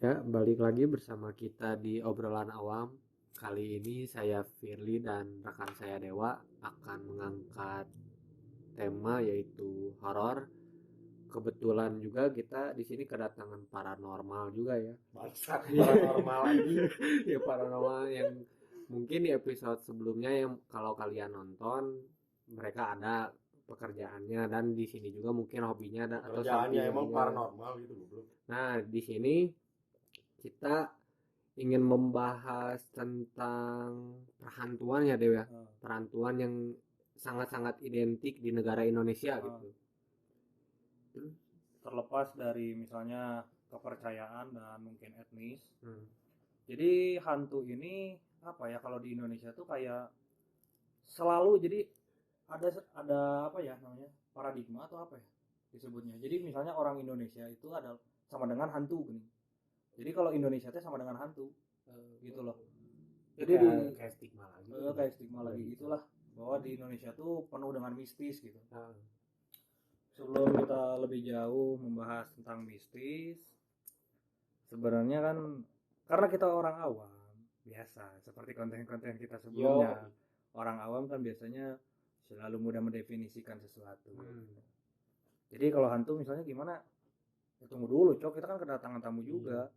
Ya, balik lagi bersama kita di obrolan awam. Kali ini saya Firly dan rekan saya Dewa akan mengangkat tema yaitu horor. Kebetulan juga kita di sini kedatangan paranormal juga ya. Bangsat paranormal lagi. Ya paranormal yang mungkin di episode sebelumnya yang kalau kalian nonton mereka ada pekerjaannya dan di sini juga mungkin hobinya dan atau Kerjaannya emang sampingannya. paranormal gitu goblok. Nah, di sini kita ingin membahas tentang perhantuan ya Dew ya. Perhantuan yang sangat-sangat identik di negara Indonesia gitu. Terlepas dari misalnya kepercayaan dan mungkin etnis. Hmm. Jadi hantu ini apa ya, kalau di Indonesia tuh kayak selalu jadi ada apa ya namanya, paradigma atau apa ya disebutnya. Jadi misalnya orang Indonesia itu ada sama dengan hantu gini. Jadi kalau Indonesia itu sama dengan hantu gitu loh. Jadi Kayak stigma lagi. kayak stigma lagi gitulah, bahwa di Indonesia tuh penuh dengan mistis gitu. Sebelum kita lebih jauh membahas tentang mistis, sebenarnya kan karena kita orang awam biasa, seperti konten-konten kita sebelumnya, orang awam kan biasanya selalu mudah mendefinisikan sesuatu. Jadi kalau hantu misalnya gimana? Ya, tunggu dulu, Cok, kita kan kedatangan tamu juga.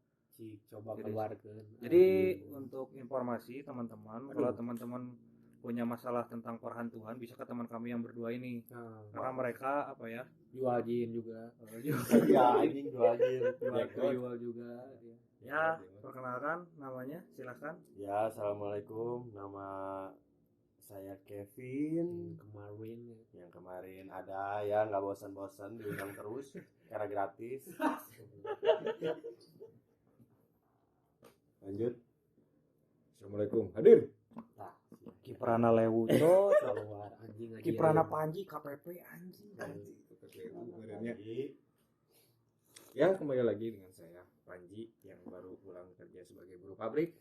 Coba keluarkan. Jadi untuk informasi teman-teman, kalau teman-teman punya masalah tentang perhantuan bisa ke teman kami yang berdua ini. Karena mereka apa ya, jual jin juga. Iya anjing jual jin. Jual juga. Ya, perkenalkan namanya, silakan. Ya, assalamualaikum. Nama saya Kevin. Yang kemarin ada ya, nggak bosan-bosan diundang terus karena gratis. Lanjut. Assalamualaikum. Hadir. Kiprana Lewuco, Keluar anjing aja. Kiprana Panji, KPP anjing. Ya, kembali lagi dengan saya Panji yang baru pulang kerja sebagai buruh pabrik.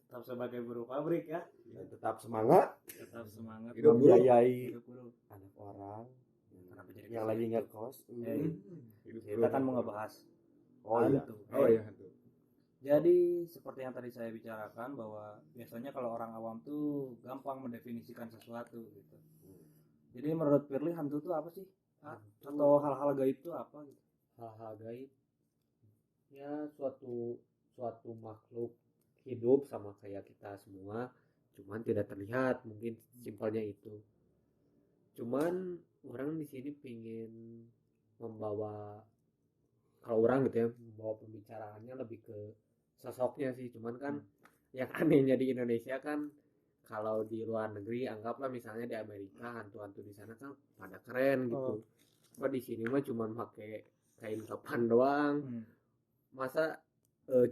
Tetap sebagai buruh pabrik ya. Dan tetap semangat. Tetap semangat. Hidup membiayai Hidup dulu. anak orang Kenapa jadi yang lagi ngekos. Kita kan mau ngebahas Oh iya. hantu. Hantu. Jadi seperti yang tadi saya bicarakan, bahwa biasanya kalau orang awam tuh gampang mendefinisikan sesuatu gitu. Jadi menurut Firly hantu itu apa sih? Atau hal-hal gaib itu apa gitu? Hal-hal gaib ya suatu makhluk hidup sama kayak kita semua, cuman tidak terlihat, mungkin simpelnya itu. Cuman orang di sini pingin membawa, kalau orang gitu ya, membawa pembicaraannya lebih ke sosoknya sih. Cuman kan yang anehnya di Indonesia kan, kalau di luar negeri anggaplah misalnya di Amerika, hantu-hantu di sana kan pada keren gitu. Kok di sini mah cuma pakai kain kapan doang. Masa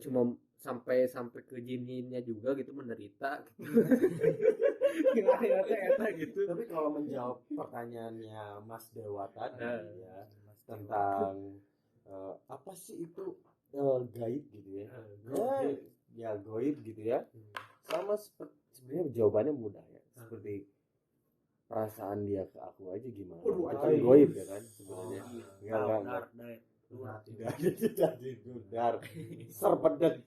cuma sampai ke jininnya juga gitu menderita gitu. Gimana gitu. Tapi kalau menjawab pertanyaannya Mas Dewa tadi ya tentang apa sih itu gaib gitu ya. Ya gaib gitu ya. Sama seperti sebenarnya jawabannya mudah ya. Seperti perasaan dia ke aku aja gimana. Itu kan gaib ya kan sebenarnya. Tidak didudar. Serpedet.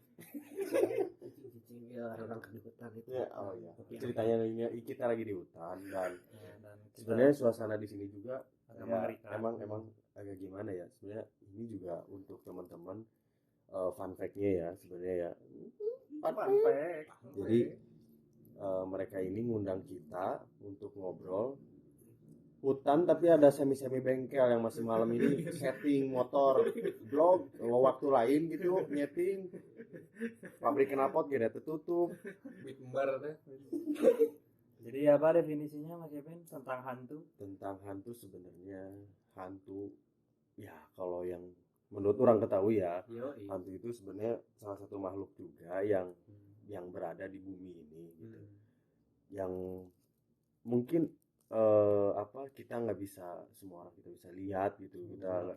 Ya orang di hutan itu. Ya, oh ya. Ceritanya ini kita lagi di hutan dan sebenarnya suasana di sini juga ya, emang agak gimana ya. Sebenarnya ini juga untuk teman-teman fun fact-nya ya sebenarnya ya. Fun fact. Jadi mereka ini ngundang kita untuk ngobrol hutan, tapi ada semi bengkel yang masih malam ini setting motor blog waktu lain gitu nyeting pabrik knalpot gak ada tertutup Bitmbar teh. Jadi apa definisinya Mas Kevin tentang hantu? Sebenarnya hantu ya kalau yang menurut orang ketahui ya, hantu itu sebenarnya salah satu makhluk juga yang berada di bumi ini gitu. Yang mungkin kita nggak bisa semua orang kita bisa lihat gitu. Kita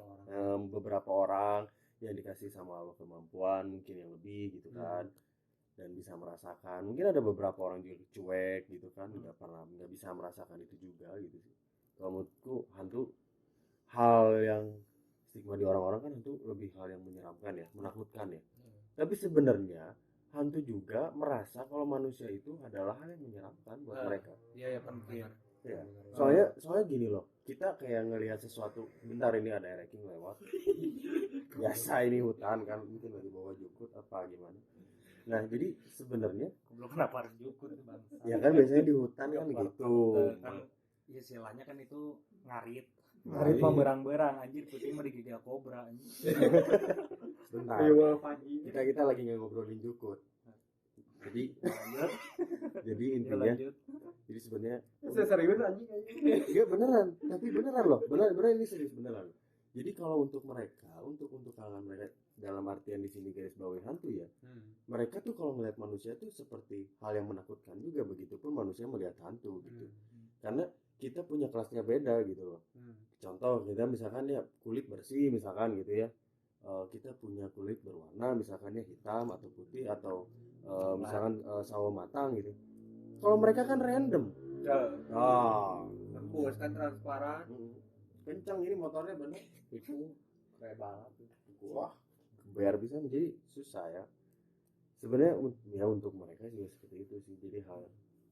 beberapa orang yang dikasih sama Allah kemampuan mungkin yang lebih gitu kan, dan bisa merasakan. Mungkin ada beberapa orang juga cuek gitu kan, nggak bisa merasakan itu juga gitu sih. Kalau menurutku hantu hal yang stigma di orang-orang kan, hantu lebih hal yang menyeramkan ya, menakutkan ya. Tapi sebenarnya hantu juga merasa kalau manusia itu adalah hal yang menyeramkan buat mereka. Iya ya penting. Ya. Soalnya gini loh, kita kayak ngelihat sesuatu, bentar ini ada ranking lewat. Biasa ini hutan kan, mungkin lagi bawa jukut apa gimana. Nah, jadi sebenarnya Belum kenapa harus jukut bang? ya kan biasanya di hutan kan gitu. Kan istilahnya kan itu ngarit. Ngarit mah berang-berang anjir, kucing mah digigit kobra anjir. Bentar. Kita lagi ngobrolin jukut. Jadi jadi intinya jadi sebenarnya serius anjing. Iya beneran, tapi beneran loh, beneran ini serius beneran. Jadi kalau untuk mereka, untuk kalangan mereka dalam artian di sini garis bawahi hantu ya, mereka tuh kalau melihat manusia tuh seperti hal yang menakutkan juga, begitupun manusia melihat hantu gitu. Karena kita punya kelasnya beda gitu loh. Contoh kita misalkan ya kulit bersih misalkan gitu ya, kita punya kulit berwarna misalkan ya hitam atau putih atau misalkan sawo matang gitu. Kalau mereka kan random. Tembus kan transparan. Kencang ini motornya bener. Itu kayak balap. Wah, bayar bisa jadi susah ya. Sebenarnya ya untuk mereka juga seperti itu sih. Jadi hal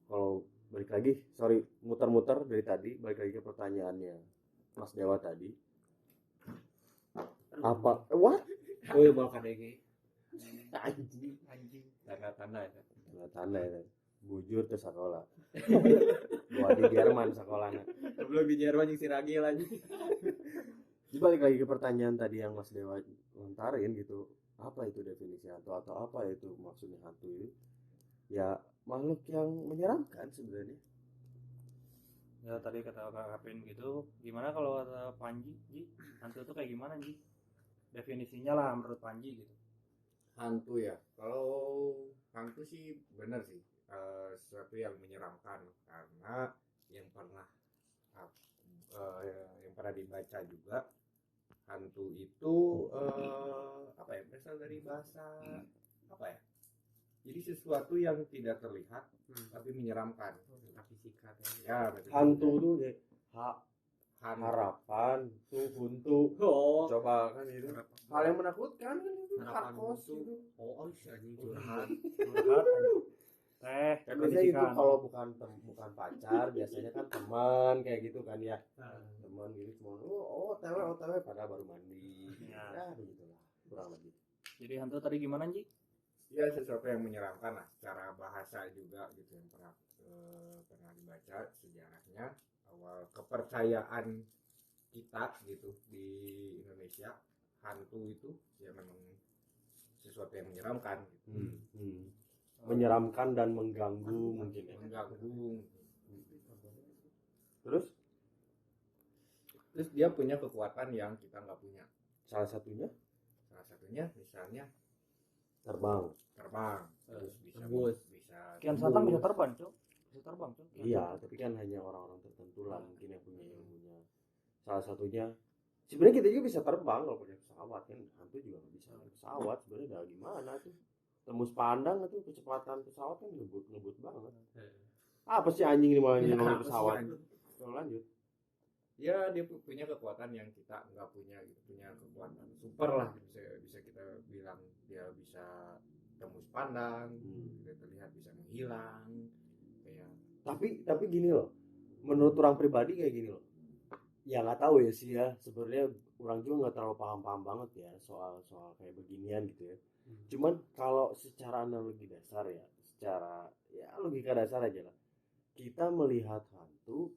kalau balik lagi, sorry muter-muter dari tadi, balik lagi ke pertanyaannya Mas Dewa tadi. Apa? What? Oh ya bakal KDG. Anjing. Tanda-tanda ya. Tanda ya. Bujur ke sekolah. Gua di Jerman sekolahnya. Belum di Jerman yang Siragi lagi. Jadi balik lagi ke pertanyaan tadi yang Mas Dewa lontarin gitu. Apa itu definisi hantu atau apa itu maksudnya hantu itu? Ya makhluk yang menyeramkan sebenarnya. Ya tadi kata Kak Kapin gitu, gimana kalau kata Panji, Ji? Hantu itu kayak gimana, Ji? Definisinya lah menurut Panji gitu. Hantu ya, kalau hantu sih benar sih, sesuatu yang menyeramkan karena yang pernah dibaca juga, hantu itu apa ya, berasal dari bahasa apa ya, jadi sesuatu yang tidak terlihat tapi menyeramkan. Fisika Ya betul. Hantu tuh kayak harapan tuh huntu. Coba kan itu hal yang menakutkan kan itu hakos gitu. Oh iya anjing curhat. Biasanya itu kalau bukan pacar biasanya kan teman kayak gitu kan ya. Teman gitu cuma OTW padahal baru mandi. Ya begitulah kurang lebih. Jadi hantu tadi gimana, Ji? Ya sesuatu yang menyeramkan lah, secara bahasa juga gitu yang pernah dibaca sejarahnya. Awal kepercayaan kita gitu di Indonesia, hantu itu ya memang sesuatu yang menyeramkan gitu. Menyeramkan dan mengganggu mungkin ya. Mengganggu. Terus dia punya kekuatan yang kita nggak punya. salah satunya Misalnya terbang. Terus bisa Kian Santang bisa terbang, Cok. Bisa terbang, Cok. Iya, tapi kan hanya orang-orang tertentu lah mungkin yang punya ilmunya. Salah satunya sebenarnya kita juga bisa terbang kalau pakai pesawat kan, hantu juga nggak bisa pakai pesawat sebenarnya. Udah gimana tuh tembus pandang itu kecepatan pesawat kan ngebut banget. Apa sih anjing ini malah nyelonong pesawat? Lanjut. Ya dia punya kekuatan yang kita nggak punya gitu, punya kekuatan super lah, bisa kita bilang. Dia bisa tembus pandang, tidak terlihat, bisa menghilang kayak. Tapi gini loh, menurut orang pribadi kayak gini loh, ya nggak tahu ya sih ya, sebenarnya orang juga nggak terlalu paham banget ya soal kayak beginian gitu ya. Cuman kalau secara analogi dasar ya, secara ya logika dasar aja lah, kita melihat hantu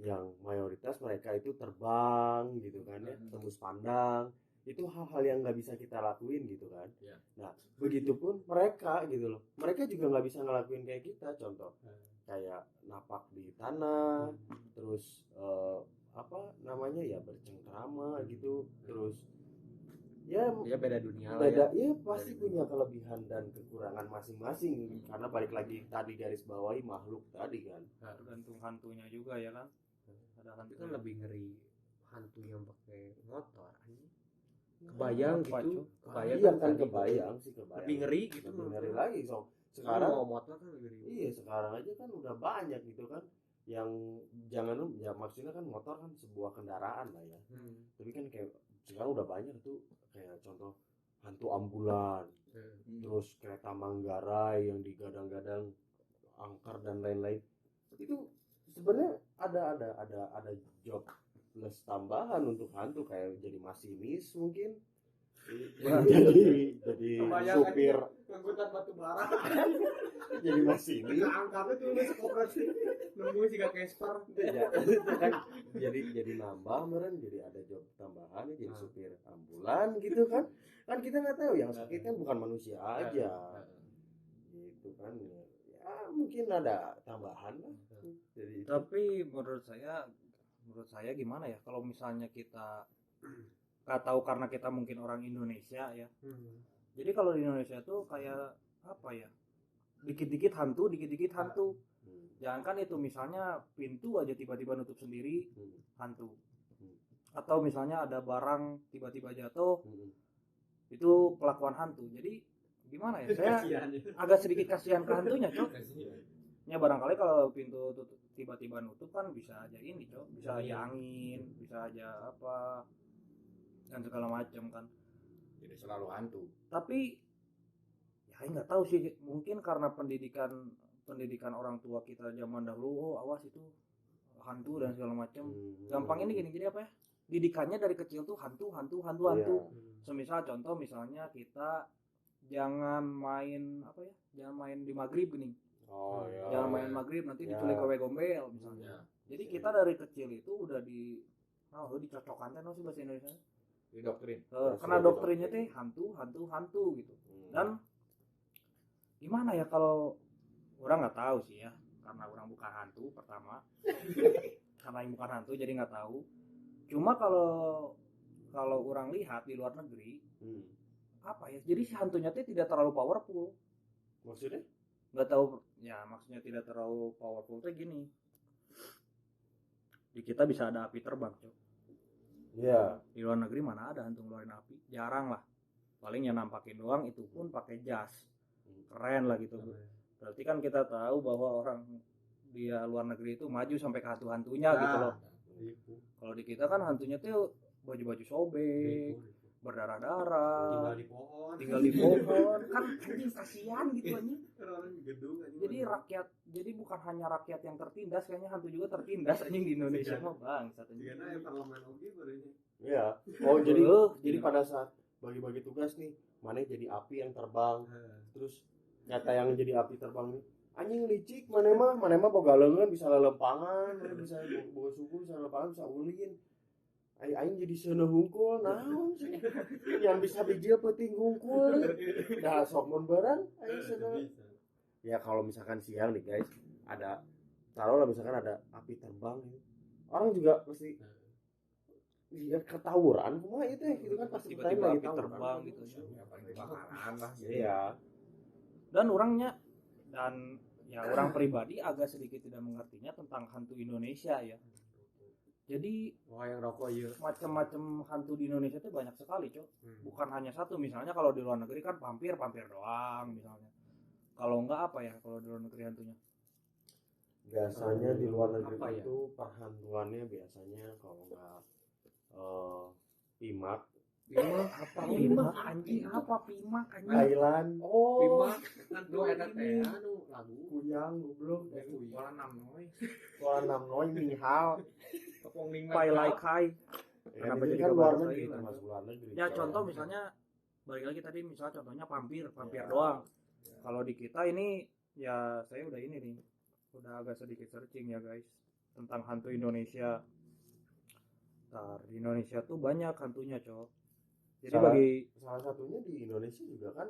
yang mayoritas mereka itu terbang gitu kan ya, tembus pandang, itu hal-hal yang nggak bisa kita lakuin gitu kan. Nah begitupun mereka gitu loh, mereka juga nggak bisa ngelakuin kayak kita. Contoh kayak napak di tanah, terus apa namanya ya, bercengkrama gitu, terus ya beda dunia beda ya, pasti punya kelebihan dan kekurangan masing-masing. Karena balik lagi tadi garis bawahi makhluk tadi kan, tergantung hantunya juga ya kan. Ada hantu kan lebih ngeri hantu yang pakai motor anjing. Kebayang gitu, kebayang sih lebih ngeri gitu, lebih ngeri lagi. Sekarang motor kan lebih ngeri. Iya, sekarang aja kan udah banyak gitu kan yang jangan ya, maksudnya kan motor kan sebuah kendaraan lah ya. Tapi kan kayak sekarang udah banyak tuh kayak contoh hantu ambulan, terus kereta Manggarai yang digadang-gadang angker dan lain-lain. Itu sebenarnya ada job plus tambahan untuk hantu, kayak jadi masinis mungkin, jadi supir angkutan batu bara. jadi masinis, Angkatnya tuh lu koperasi nemu sih gak Casper. ya, kan jadi nambah meren, jadi ada job tambahan jadi supir ambulan gitu kan. Kan kita nggak tahu yang sakit kan bukan manusia aja gitu kan, ya mungkin ada tambahan lah. Jadi Tapi menurut saya gimana ya, kalau misalnya kita nggak tahu karena kita mungkin orang Indonesia ya. Jadi kalau di Indonesia tuh kayak apa ya, dikit-dikit hantu. Jangankan itu, misalnya pintu aja tiba-tiba nutup sendiri, hantu. Atau misalnya ada barang tiba-tiba jatuh, itu kelakuan hantu. Jadi gimana ya, saya agak sedikit kasihan ke hantunya, Cok. Ya barangkali kalau pintu tiba-tiba nutup kan bisa aja ini, Cok, bisa aja angin, bisa aja apa dan segala macam kan. Jadi selalu hantu. Tapi ya nggak tahu sih, mungkin karena pendidikan orang tua kita zaman dahulu, awas itu hantu dan segala macam. Gampang ini gini, jadi apa ya, didikannya dari kecil tuh hantu. Semisal contoh, misalnya kita jangan main di maghrib gini. Jangan main maghrib, nanti diculik wewe gombel misalnya. Jadi kita dari kecil itu udah dicocokkan kan sih bahasa Indonesia. Didoktrin. Karena doktrinnya teh hantu gitu. Dan gimana ya, kalau orang nggak tahu sih ya, karena orang bukan hantu pertama. Karena yang bukan hantu jadi nggak tahu. Cuma kalau orang lihat di luar negeri, apa ya, jadi si hantunya teh tidak terlalu powerful. maksudnya Nggak tahu ya, maksudnya tidak terlalu powerful tuh gini, di kita bisa ada api terbang, Cok. ya. Di luar negeri mana ada hantu ngeluarin api, jarang lah, paling yang nampakin doang, itu pun pakai jas, keren lah gitu. Berarti kan kita tahu bahwa orang di luar negeri itu maju sampai ke hantu-hantunya gitu loh. Kalau di kita kan hantunya tuh baju-baju sobek, berdarah-darah, tinggal di pohon kan, anjing kasihan gitu anjing. Jadi jadi bukan hanya rakyat yang tertindas, kayaknya hantu juga tertindas anjing di Indonesia mah bangsat anjing. Ya. Jadi pada saat bagi-bagi tugas nih, mana jadi api yang terbang, terus nyata yang jadi api terbang nih, anjing licik, mana mah boga leungeun bisa lelempangan, mana bisa boga suku bisa lelempangan, bisa ulin. Aing jadi seuneu hungkul naon sih, yang bisa bijil peuting hungkul dah sok mun beureun aing seuneu. Ya kalau misalkan siang nih guys, ada taruhlah misalkan ada api terbang gitu, orang juga pasti ya ketawuran kumaha itu ya gitu kan, pasti Tiba-tiba lagi api terbang gitu Ya paling kebakaran lah. ya. Dan orang pribadi agak sedikit tidak mengertinya tentang hantu Indonesia ya. Jadi yang rokok iya. macam-macam hantu di Indonesia itu banyak sekali, Cok. Bukan hanya satu. Misalnya kalau di luar negeri kan vampir doang misalnya. Kalau enggak apa ya kalau di luar negeri hantunya? Biasanya di luar negeri Apa ya? itu perhantuannya biasanya kalau enggak pimak, Apa pimak anjing? Apa pimak anjing? Thailand, Pimak kan tuh eta teh anu lagu kuyang goblok, Kuala Namnoy. Kuala Namnoy Minghal. Tepung ning Pai Lai Kai. Kenapa Ini jadi kan ke luar bahasa negeri, Thailand? termasuk luar negeri. Ya contoh misalnya, balik lagi tadi, misalnya contohnya vampir doang. Kalau di kita ini ya, saya udah ini nih, udah agak sedikit searching ya guys tentang hantu Indonesia. Di Indonesia tuh banyak hantunya, Cok. Jadi salah satunya di Indonesia juga kan,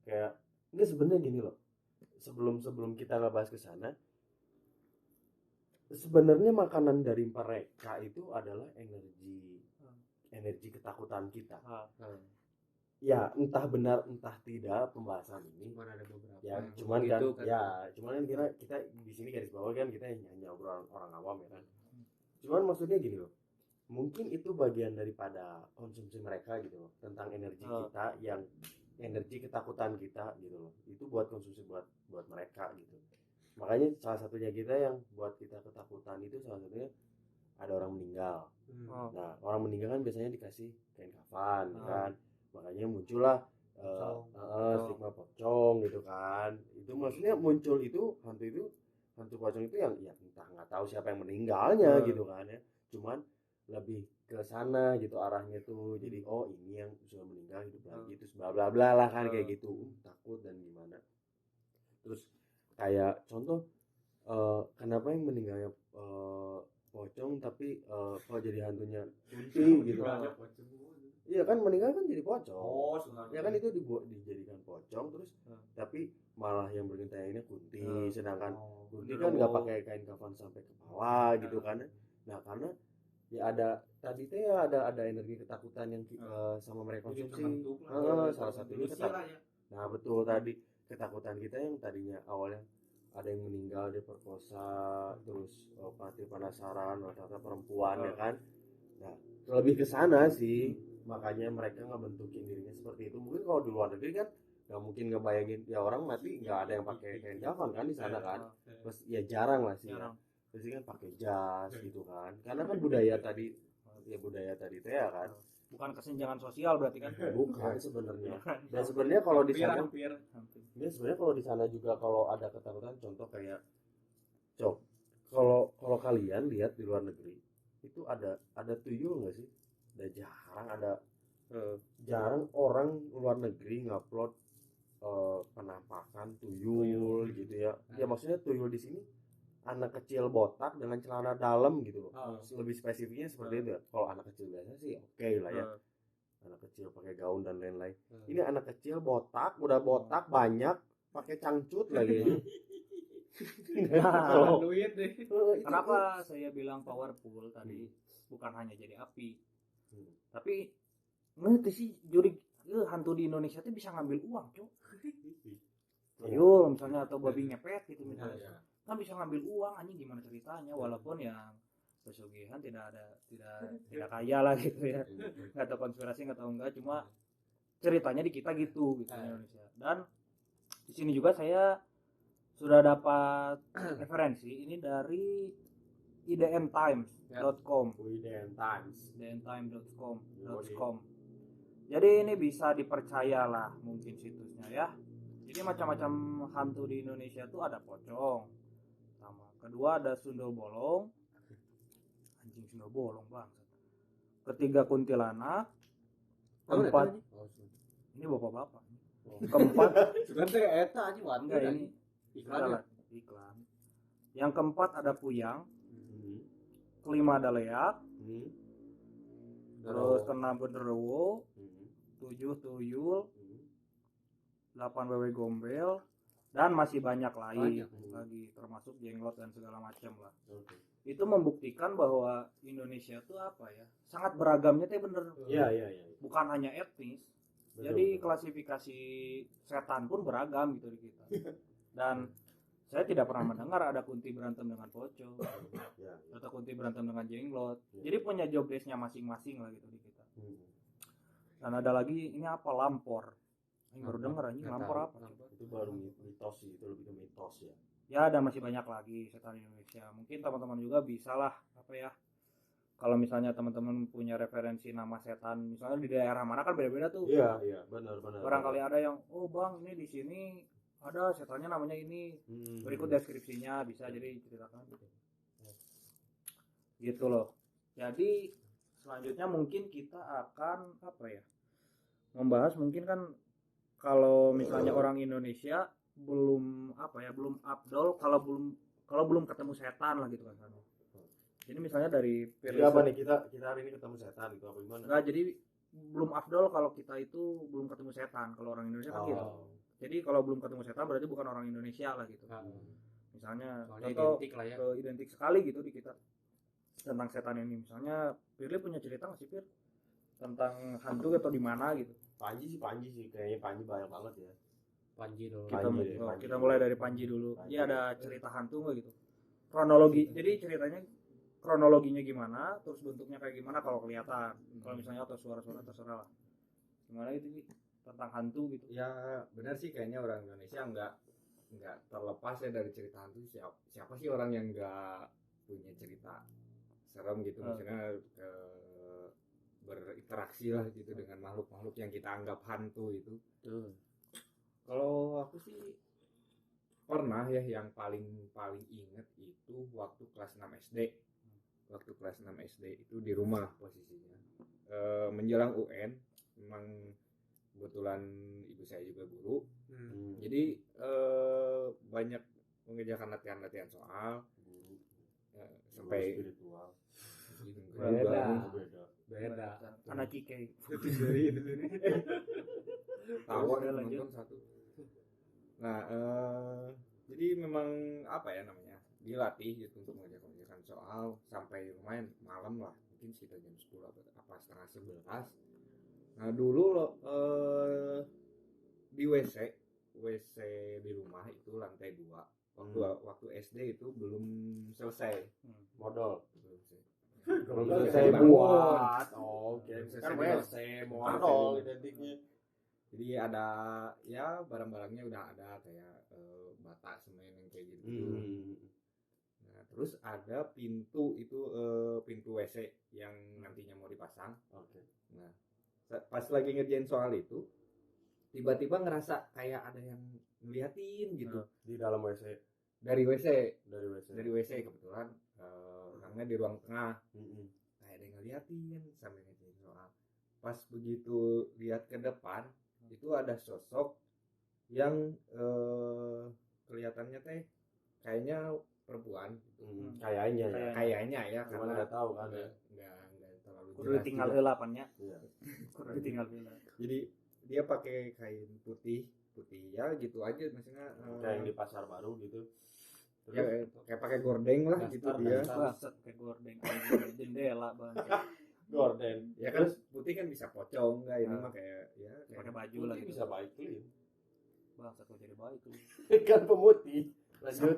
kayak ini sebenarnya gini loh, sebelum kita ngebahas ke sana, sebenarnya makanan dari mereka itu adalah energi ketakutan kita. Ya entah benar entah tidak pembahasan ini, cuman ada beberapa ya cuman kan gitu, cuman kan kita di sini garis bawah kan, kita hanya obrolan orang awam ya kan. Cuman maksudnya gini loh, mungkin itu bagian daripada konsumsi mereka gitu loh, tentang energi kita, yang energi ketakutan kita gitu loh, itu buat konsumsi buat mereka gitu. Makanya salah satunya kita yang buat kita ketakutan itu salah satunya ada orang meninggal. Nah orang meninggal kan biasanya dikasih kain kafan kan, makanya muncullah stigma pocong gitu kan. Itu maksudnya muncul itu hantu pocong itu yang ya entah nggak tahu siapa yang meninggalnya gitu kan ya, cuman lebih ke sana gitu arahnya tuh. Jadi oh ini yang sudah meninggal hidup lagi terus bla bla bla lah kan kayak gitu. Takut dan gimana. Terus kayak contoh kenapa yang meninggalnya pocong tapi kok jadi hantunya kunti gitu kan. Iya kan meninggal kan jadi pocong. Ya kan itu dijadikan pocong terus tapi malah yang bergentayangannya kunti, sedangkan kunti kan nggak pakai kain kafan sampai ke bawah gitu kan. Nah karena ya ada tadi teh ya ada energi ketakutan yang sama mereka konsumsi. Salah satunya ketakutan. Nah betul tadi ketakutan kita yang tadinya awalnya ada yang meninggal diperkosa terus mati penasaran ternyata perempuan ya kan. Nah lebih ke sana sih, makanya mereka ngebentukin dirinya seperti itu. Mungkin kalau di luar negeri kan nggak mungkin ngebayangin ya orang mati nggak ada yang pakai kain kafan kan di sana kan. Terus ya jarang lah sih ya. Terus kan pakai jas gitu kan. Karena kan budaya tadi teh ya kan. Bukan kesenjangan sosial berarti kan? Bukan sebenarnya. Dan sebenarnya kalau di sana ya sebenarnya kalau di sana juga kalau ada ketakutan contoh kayak kalau kalian lihat di luar negeri itu ada tuyul nggak sih? Jarang orang luar negeri ngupload penampakan tuyul gitu ya. Ya maksudnya tuyul di sini anak kecil botak dengan celana dalam gitu loh. Lebih spesifiknya seperti itu ya. Kalau anak kecil biasa sih oke lah ya. Anak kecil pakai gaun dan lain-lain. Ini anak kecil botak, udah botak banyak, pakai cangcut lagi. Duit deh. Kenapa saya bilang powerful tadi? Bukan hanya jadi api, tapi ngerti sih juri hantu di Indonesia tuh bisa ngambil uang cok. Ayo misalnya atau babi ngepet gitu misalnya, kan bisa ngambil uang anjing gimana ceritanya, walaupun yang pesugihan tidak kaya lah gitu ya, nggak tahu konspirasi nggak tahu enggak, cuma ceritanya di kita gitu di Indonesia. Dan di sini juga saya sudah dapat referensi ini dari idntimes.com. idntimes.com. Jadi ini bisa dipercaya lah mungkin situsnya ya. Jadi macam-macam hantu di Indonesia tuh ada pocong. Sama. Kedua ada sundel bolong. Anjing sundel bolong bang. Ketiga kuntilanak. Keempat. Ini bapak-bapak. Keempat. Sebenarnya eta aja enggak ini iklan. Yang keempat ada puyang. Kelima ada leak. Terus keenam genderuwo. 7 tuyul. 8 wewe gombel dan masih banyak lagi termasuk jenglot dan segala macam lah. Itu membuktikan bahwa Indonesia tuh apa ya, sangat beragamnya tuh bener. Iya. Bukan hanya etnis. Jadi klasifikasi setan pun beragam gitu di kita. Dan saya tidak pernah mendengar ada kunti berantem dengan pocong atau kunti berantem dengan jenglot. Jadi punya job desk-nya masing-masing lah gitu di kita. Dan ada lagi ini apa, lampor. Ini baru dengar anjing lampor apa? Itu baru mitos sih, itu lebih ke mitos ya. Ya ada masih banyak lagi setan Indonesia. Mungkin teman-teman juga bisa lah apa ya. Kalau misalnya teman-teman punya referensi nama setan, misalnya di daerah mana kan beda-beda tuh. Iya, benar. Barangkali ada yang, oh bang ini di sini ada setannya namanya ini. Berikut deskripsinya bisa jadi ceritakan gitu. Gitu loh. Jadi selanjutnya mungkin kita akan apa ya? Membahas mungkin kan kalau misalnya orang Indonesia belum afdol kalau belum ketemu setan lah gitu kan. Jadi misalnya dari apa nih kita hari ini ketemu setan gitu apa gimana? Enggak, jadi belum afdol kalau kita itu belum ketemu setan kalau orang Indonesia kan gitu. Jadi kalau belum ketemu setan berarti bukan orang Indonesia lah gitu. Misalnya contoh identik sekali gitu di kita tentang setan ini. Misalnya Firly punya cerita nggak sih Fir tentang hantu atau di mana gitu? Panji sih kayaknya Panji banyak banget ya. Panji dulu. Kita mulai dari Panji dulu. Dia ada cerita hantu nggak gitu? Kronologi. Jadi ceritanya kronologinya gimana, terus bentuknya kayak gimana kalau kelihatan. Kalau misalnya atau suara-suara terserah lah. Gimana itu sih tentang hantu gitu? Ya benar sih, kayaknya orang Indonesia nggak terlepas ya dari cerita hantu. Siapa sih orang yang nggak punya cerita serem gitu, misalnya berinteraksi lah gitu dengan makhluk-makhluk yang kita anggap hantu itu. Kalau aku sih pernah ya, yang paling inget itu waktu kelas 6 SD. Waktu kelas 6 SD itu di rumah posisinya. Menjelang UN, memang kebetulan ibu saya juga guru. Jadi banyak mengerjakan latihan-latihan soal sampai spiritual. Beda. Anak Cike. Tahu Udah, lanjut. nonton satu. Nah, jadi memang apa ya namanya, dilatih gitu untuk mengerjakan soal sampai lumayan malam lah, mungkin sekitar jam 10 apa setengah 11. Nah dulu loh, di WC di rumah itu lantai 2. Waktu SD itu belum selesai. Modal. Belum Belum selesai selesai buat. Oke. Belum selesai Kan buat. WC modal identiknya. Jadi ada ya barang-barangnya udah ada kayak bata, semen yang kayak gitu. Nah, terus ada pintu itu, pintu WC yang nantinya mau dipasang. Oke. Nah, pas lagi ngerjain soal itu, tiba-tiba ngerasa kayak ada yang ngeliatin gitu Di dalam WC. dari WC. Dari WC. Dari WC kebetulan orangnya di ruang tengah. Mm-mm. Kayak ada yang ngeliatin sambil ngerjain soal. Pas begitu lihat ke depan, itu ada sosok yang kelihatannya teh kayaknya perempuan gitu. Kayaknya ya. Kayaknya ya, Cuman karena nggak tahu kan ya. nggak terlalu Kudu jelas tinggal juga. heula pannya. Iya. Kudu tinggal heula. Jadi dia pakai kain putih ya gitu aja, maksudnya Kayak yang di pasar baru gitu. ya kayak pakai gordeng lah gitu dia. Baset kayak gordeng anjing, jendela banget. Gorden. Ya kan putih kan bisa pocong, nggak ini mah kayak ya Pakai kayak baju lah gitu. Bisa baik clean. Bangsat kok jadi baik tuh. Kan pemutih. Lanjut.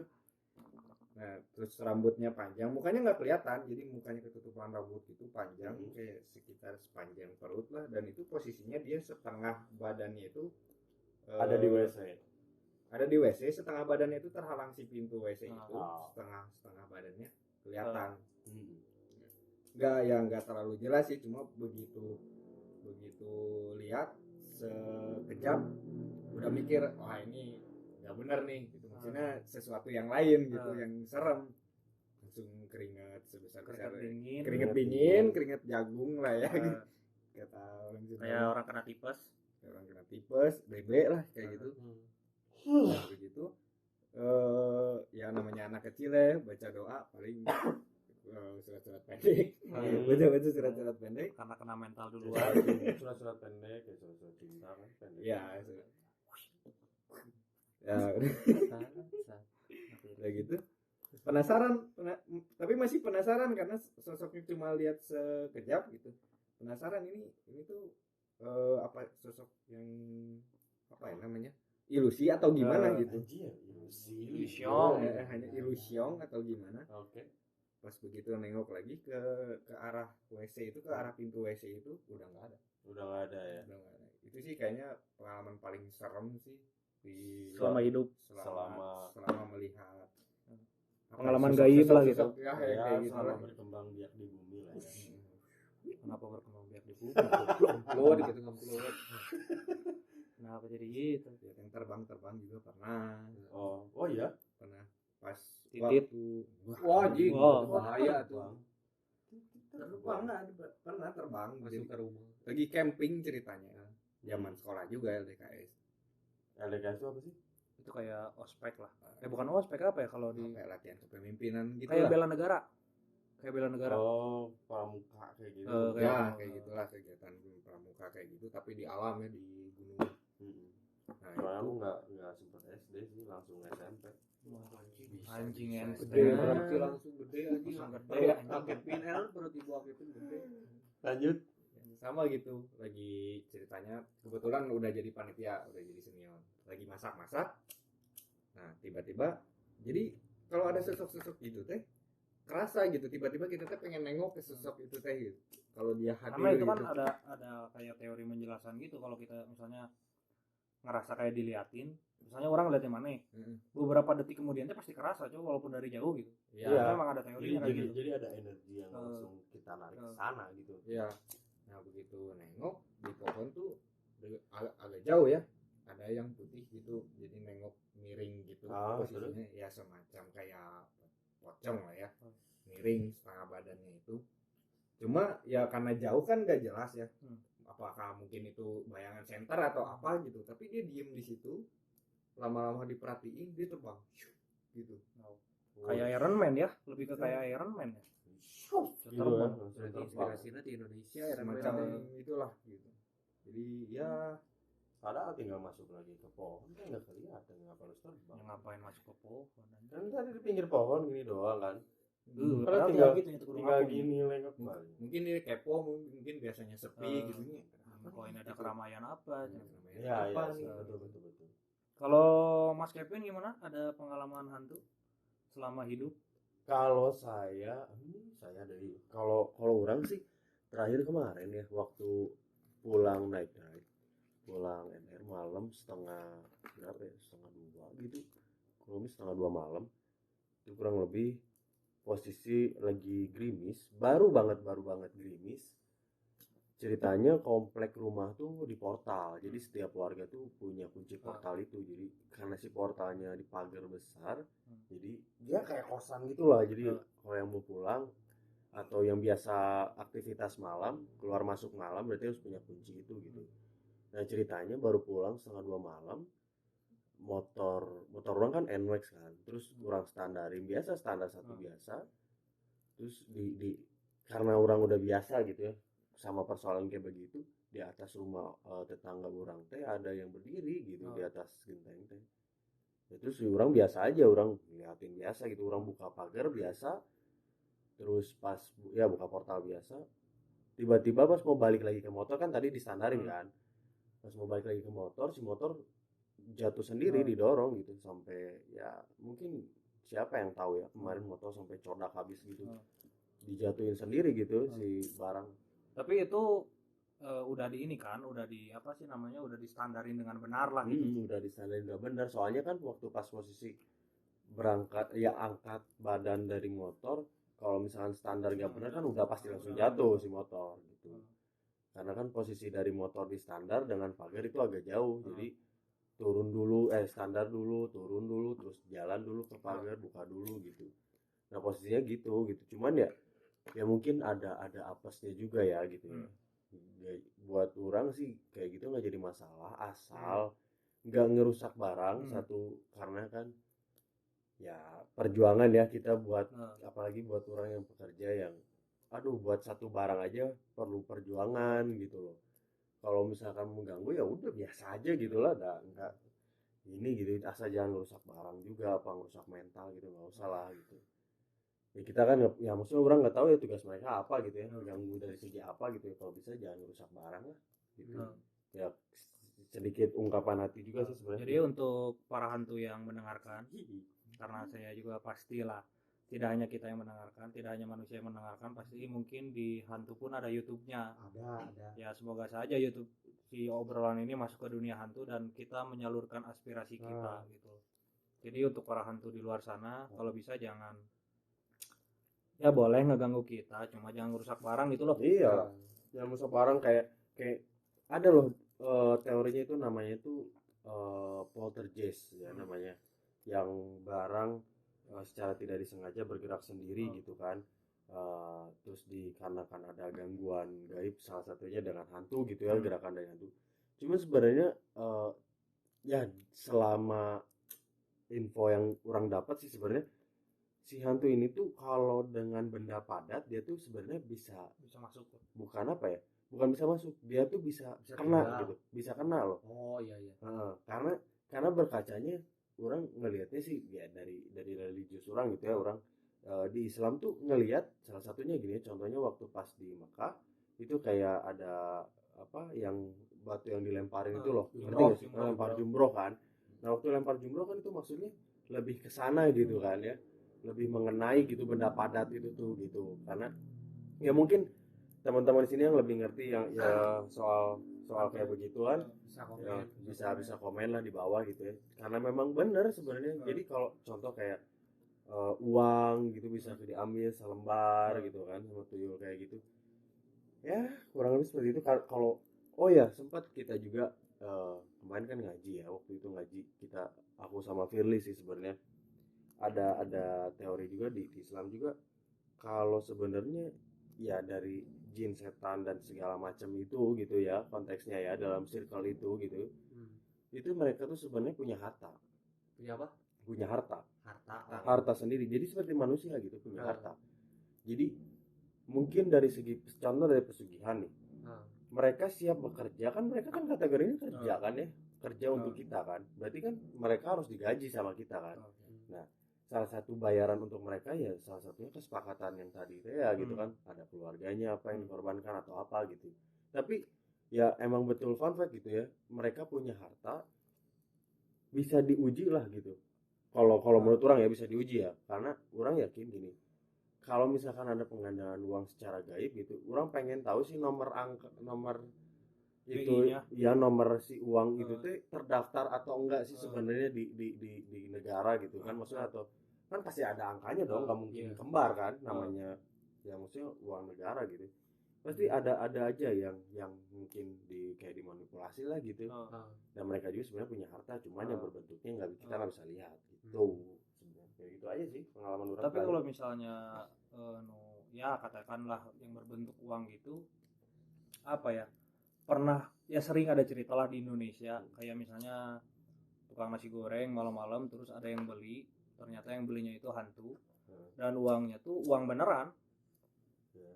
Nah, terus rambutnya panjang, mukanya nggak kelihatan, jadi mukanya ketutupan rambut itu panjang, kayak sekitar sepanjang perut lah, dan itu posisinya dia setengah badannya itu Ada di WC. Ada di WC, setengah badannya itu terhalang si pintu WC itu, Oh. setengah badannya kelihatan. Hmm. Nggak terlalu jelas sih, cuma begitu lihat sekejap udah mikir, wah ini nggak bener nih, gitu. Maksudnya sesuatu yang lain gitu, yang serem. Langsung keringat sebesar Keringat dingin, keringat jagung lah ya, kata orang Sunda. kayak orang kena tipes. Kayak orang kena tipes, bebek lah kayak gitu. Nah, begitu ya namanya anak kecil ya, baca doa paling surat-surat pendek. Baca surat-surat pendek Karena kena mental duluan. Surat-surat pendek, ya surat-surat cinta kan pendek. ya. Ya udah gitu. Penasaran, tapi masih penasaran karena sosoknya cuma lihat sekejap gitu. Penasaran ini tuh apa sosok yang apa ya namanya? Ilusi atau gimana gitu. Ilusion. Hanya ilusion atau gimana. Oke. Pas begitu nengok lagi ke arah WC itu, ke arah pintu WC itu udah nggak ada. Udah nggak ada ya. Udah nggak ada. Itu sih kayaknya pengalaman paling serem sih di Selama hidup. selama melihat Pengalaman gaib lah gitu. Ya, Ya, kayak gitu selama lah. berkembang biak di bumi lah ya. Kenapa berkembang biak di bumi? Keluar gitu ngeluar. Kenapa jadi gitu? Ya, yang terbang juga pernah Oh iya. pas Titit. waktu Wah, anjing, Wah. bahaya tuh. pernah terbang Masuk jadi ke rumah. lagi camping ceritanya, zaman sekolah juga LDKS. LDKS itu apa sih? Itu kayak ospek lah. Bukan ospek, apa ya kalau di Kayak latihan kepemimpinan gitu kayak lah. bela negara. Kayak bela negara. Oh, pramuka kayak gitu. Kayak gitulah, kegiatan pramuka kayak gitu tapi di alam ya, di gunung. Hmm. Nah Soalnya aku itu nggak sempet SD sih, langsung SMP. Anjing bisa. yang Gede berarti langsung gede anjing. Langsung gede, Perut anjing. akepin el, perut ibu akepin gede. Lanjut. Sama gitu, lagi ceritanya kebetulan udah jadi panitia, udah jadi senior, lagi masak. Nah tiba-tiba jadi kalau ada sosok-sosok gitu teh kerasa gitu, tiba-tiba kita teh pengen nengok ke sosok itu teh gitu. Kalau dia hadir Karena itu kan gitu. ada kayak teori menjelaskan gitu, kalau kita misalnya ngerasa kayak diliatin, misalnya orang liatin mana nih, beberapa detik kemudian pasti kerasa coba walaupun dari jauh gitu. Ya, Iya. Memang ada teorinya kayak gitu. Jadi ada energi yang langsung kita narik ke sana gitu. ya. Nah begitu nengok di pohon tuh agak jauh ya, ada yang putih gitu, jadi nengok miring gitu posisinya ya semacam kayak pocong lah ya, miring setengah badannya itu. Cuma ya karena jauh kan gak jelas ya, apakah mungkin itu bayangan senter atau apa gitu, tapi dia diem di situ, lama-lama diperhatiin dia terbang gitu. Kayak Iron Man ya, lebih ke kayak Iron Man ya. Terbang. Berarti inspirasinya di Indonesia ya Semacam itulah gitu. Jadi ya padahal tinggal masuk lagi ke pohon kan nggak kelihatan, nggak harus terbang. Ya, ngapain masuk ke pohon? Kan tadi di pinggir pohon gini doang kan. Padahal tinggal gitu ya, tinggal gini lengkap balik. mungkin dia kepo, mungkin biasanya sepi gitu nih. Kok ini ada keramaian apa? Ya, apa ya, nih? betul. Kalau Mas Kevin gimana? Ada pengalaman hantu selama hidup? Kalau saya dari kalau orang sih terakhir kemarin ya waktu pulang naik pulang NR malam setengah berapa ya, setengah 2 gitu, kurang lebih setengah 2 malam itu, kurang lebih posisi lagi gerimis, baru banget gerimis. Ceritanya komplek rumah tuh di portal, jadi setiap warga tuh punya kunci portal itu. Jadi karena si portalnya di pagar besar, jadi dia kayak kosan gitulah. Jadi kalau yang mau pulang atau yang biasa aktivitas malam, keluar masuk malam, berarti harus punya kunci itu gitu. Nah ceritanya baru pulang setengah 2 malam, motor orang kan NMAX kan, terus kurang standarin biasa, standar satu biasa. Terus di karena orang udah biasa gitu ya sama persoalan kayak begitu, di atas rumah tetangga orang teh ada yang berdiri gitu di atas genteng teh. Ya, terus orang biasa aja, orang ngeliatin biasa gitu, orang buka pagar biasa, terus pas ya buka portal biasa, tiba-tiba pas mau balik lagi ke motor kan tadi distandarin kan, pas mau balik lagi ke motor, si motor jatuh sendiri, didorong gitu sampai ya mungkin siapa yang tahu ya, kemarin motor sampai codak habis gitu, dijatuhin sendiri gitu si barang. Tapi itu udah di ini kan, udah di apa sih namanya, udah distandarin dengan benar lah gitu. Udah distandarin udah benar, soalnya kan waktu pas posisi berangkat ya angkat badan dari motor, kalau misalkan standar gak benar kan udah pasti langsung jatuh si motor gitu. Karena kan posisi dari motor di standar dengan pagar itu agak jauh, jadi turun dulu, standar dulu, turun dulu, terus jalan dulu ke pagar, buka dulu gitu. Nah posisinya gitu. Cuman ya mungkin ada apesnya juga ya gitu ya. Buat orang sih kayak gitu nggak jadi masalah asal nggak ngerusak barang. Satu, karena kan ya perjuangan ya kita buat apalagi buat orang yang pekerja yang buat satu barang aja perlu perjuangan gitu loh. Kalau misalkan mengganggu ya udah biasa aja gitu lah, nggak ini gitu, asal jangan ngerusak barang juga, apa ngerusak mental gitu, nggak usah lah gitu. Ya kita kan ya maksudnya orang nggak tahu ya tugas mereka apa gitu ya, ganggu dari segi apa gitu ya, kalau bisa jangan rusak barang lah gitu. Ya sedikit ungkapan hati juga sih sebenarnya. Jadi untuk para hantu yang mendengarkan, karena saya juga pastilah tidak hanya kita yang mendengarkan, tidak hanya manusia yang mendengarkan, pasti mungkin di hantu pun ada YouTube-nya. Ada. Ya semoga saja YouTube si obrolan ini masuk ke dunia hantu dan kita menyalurkan aspirasi kita gitu. Jadi untuk para hantu di luar sana, kalau bisa jangan, ya boleh ngeganggu kita, cuma jangan rusak barang gitu loh. Iya, jangan rusak barang. Kayak ada loh teorinya itu, namanya itu poltergeist ya namanya, yang barang secara tidak disengaja bergerak sendiri gitu kan. Terus dikarenakan ada gangguan gaib, salah satunya dengan hantu gitu ya, gerakan dari hantu. Cuma sebenarnya ya selama info yang orang dapat sih sebenarnya si hantu ini tuh kalau dengan benda padat dia tuh sebenarnya bisa masuk. Bukan apa ya? Bukan bisa masuk, dia tuh bisa kena gitu. Bisa kena loh. Oh iya. Karena berkacanya orang ngelihatnya sih ya dari religius orang gitu ya, orang di Islam tuh ngelihat salah satunya gini, contohnya waktu pas di Mekah itu kayak ada apa yang batu yang dilemparin itu loh, ngerti nggak sih? Lempar jumroh kan. Nah waktu lempar jumroh kan itu maksudnya lebih ke sana gitu kan ya, lebih mengenai gitu benda padat itu tuh gitu. Karena ya mungkin teman-teman di sini yang lebih ngerti yang ya soal kayak begituan ya, bisa komen lah di bawah gitu ya. Karena memang benar sebenarnya. Jadi kalau contoh kayak uang gitu bisa diambil selembar gitu kan sama tuyul kayak gitu. ya kurang lebih seperti itu. Kalau oh ya sempat kita juga kemarin kan ngaji ya, waktu itu ngaji kita, aku sama Firly sih sebenarnya ada teori juga di Islam juga, kalau sebenarnya ya dari jin, setan dan segala macam itu gitu ya konteksnya ya, dalam circle itu gitu, itu mereka tuh sebenarnya punya harta. Punya apa? Punya harta. Harta Sendiri. Jadi seperti manusia gitu, punya harta. Jadi mungkin dari segi contoh dari pesugihan nih, mereka siap bekerja kan, mereka kan kategorinya kerja kan ya, kerja untuk kita kan, berarti kan mereka harus digaji sama kita kan. Nah, salah satu bayaran untuk mereka ya salah satunya kesepakatan yang tadi itu ya gitu kan, ada keluarganya apa yang dikorbankan atau apa gitu. Tapi ya emang betul fun fact gitu ya, mereka punya harta, bisa diuji lah gitu. Kalau menurut orang ya bisa diuji ya, karena orang yakin gini, kalau misalkan ada penggandaan uang secara gaib gitu, orang pengen tahu sih nomor itu ya, nomor si uang itu tuh terdaftar atau enggak sih sebenarnya di negara gitu kan, maksudnya, atau kan pasti ada angkanya dong, nggak mungkin kembar kan namanya ya, maksudnya uang negara gitu, pasti ada aja yang mungkin kayak dimanipulasi lah gitu. Dan mereka juga sebenarnya punya harta, cuman yang berbentuknya kita nggak bisa lihat gitu. Kayak gitu aja sih pengalaman orang. Tapi kalau misalnya ya katakanlah yang berbentuk uang gitu, apa ya, pernah ya sering ada cerita lah di Indonesia, kayak misalnya tukang nasi goreng malam-malam terus ada yang beli, ternyata yang belinya itu hantu, dan uangnya tuh uang beneran,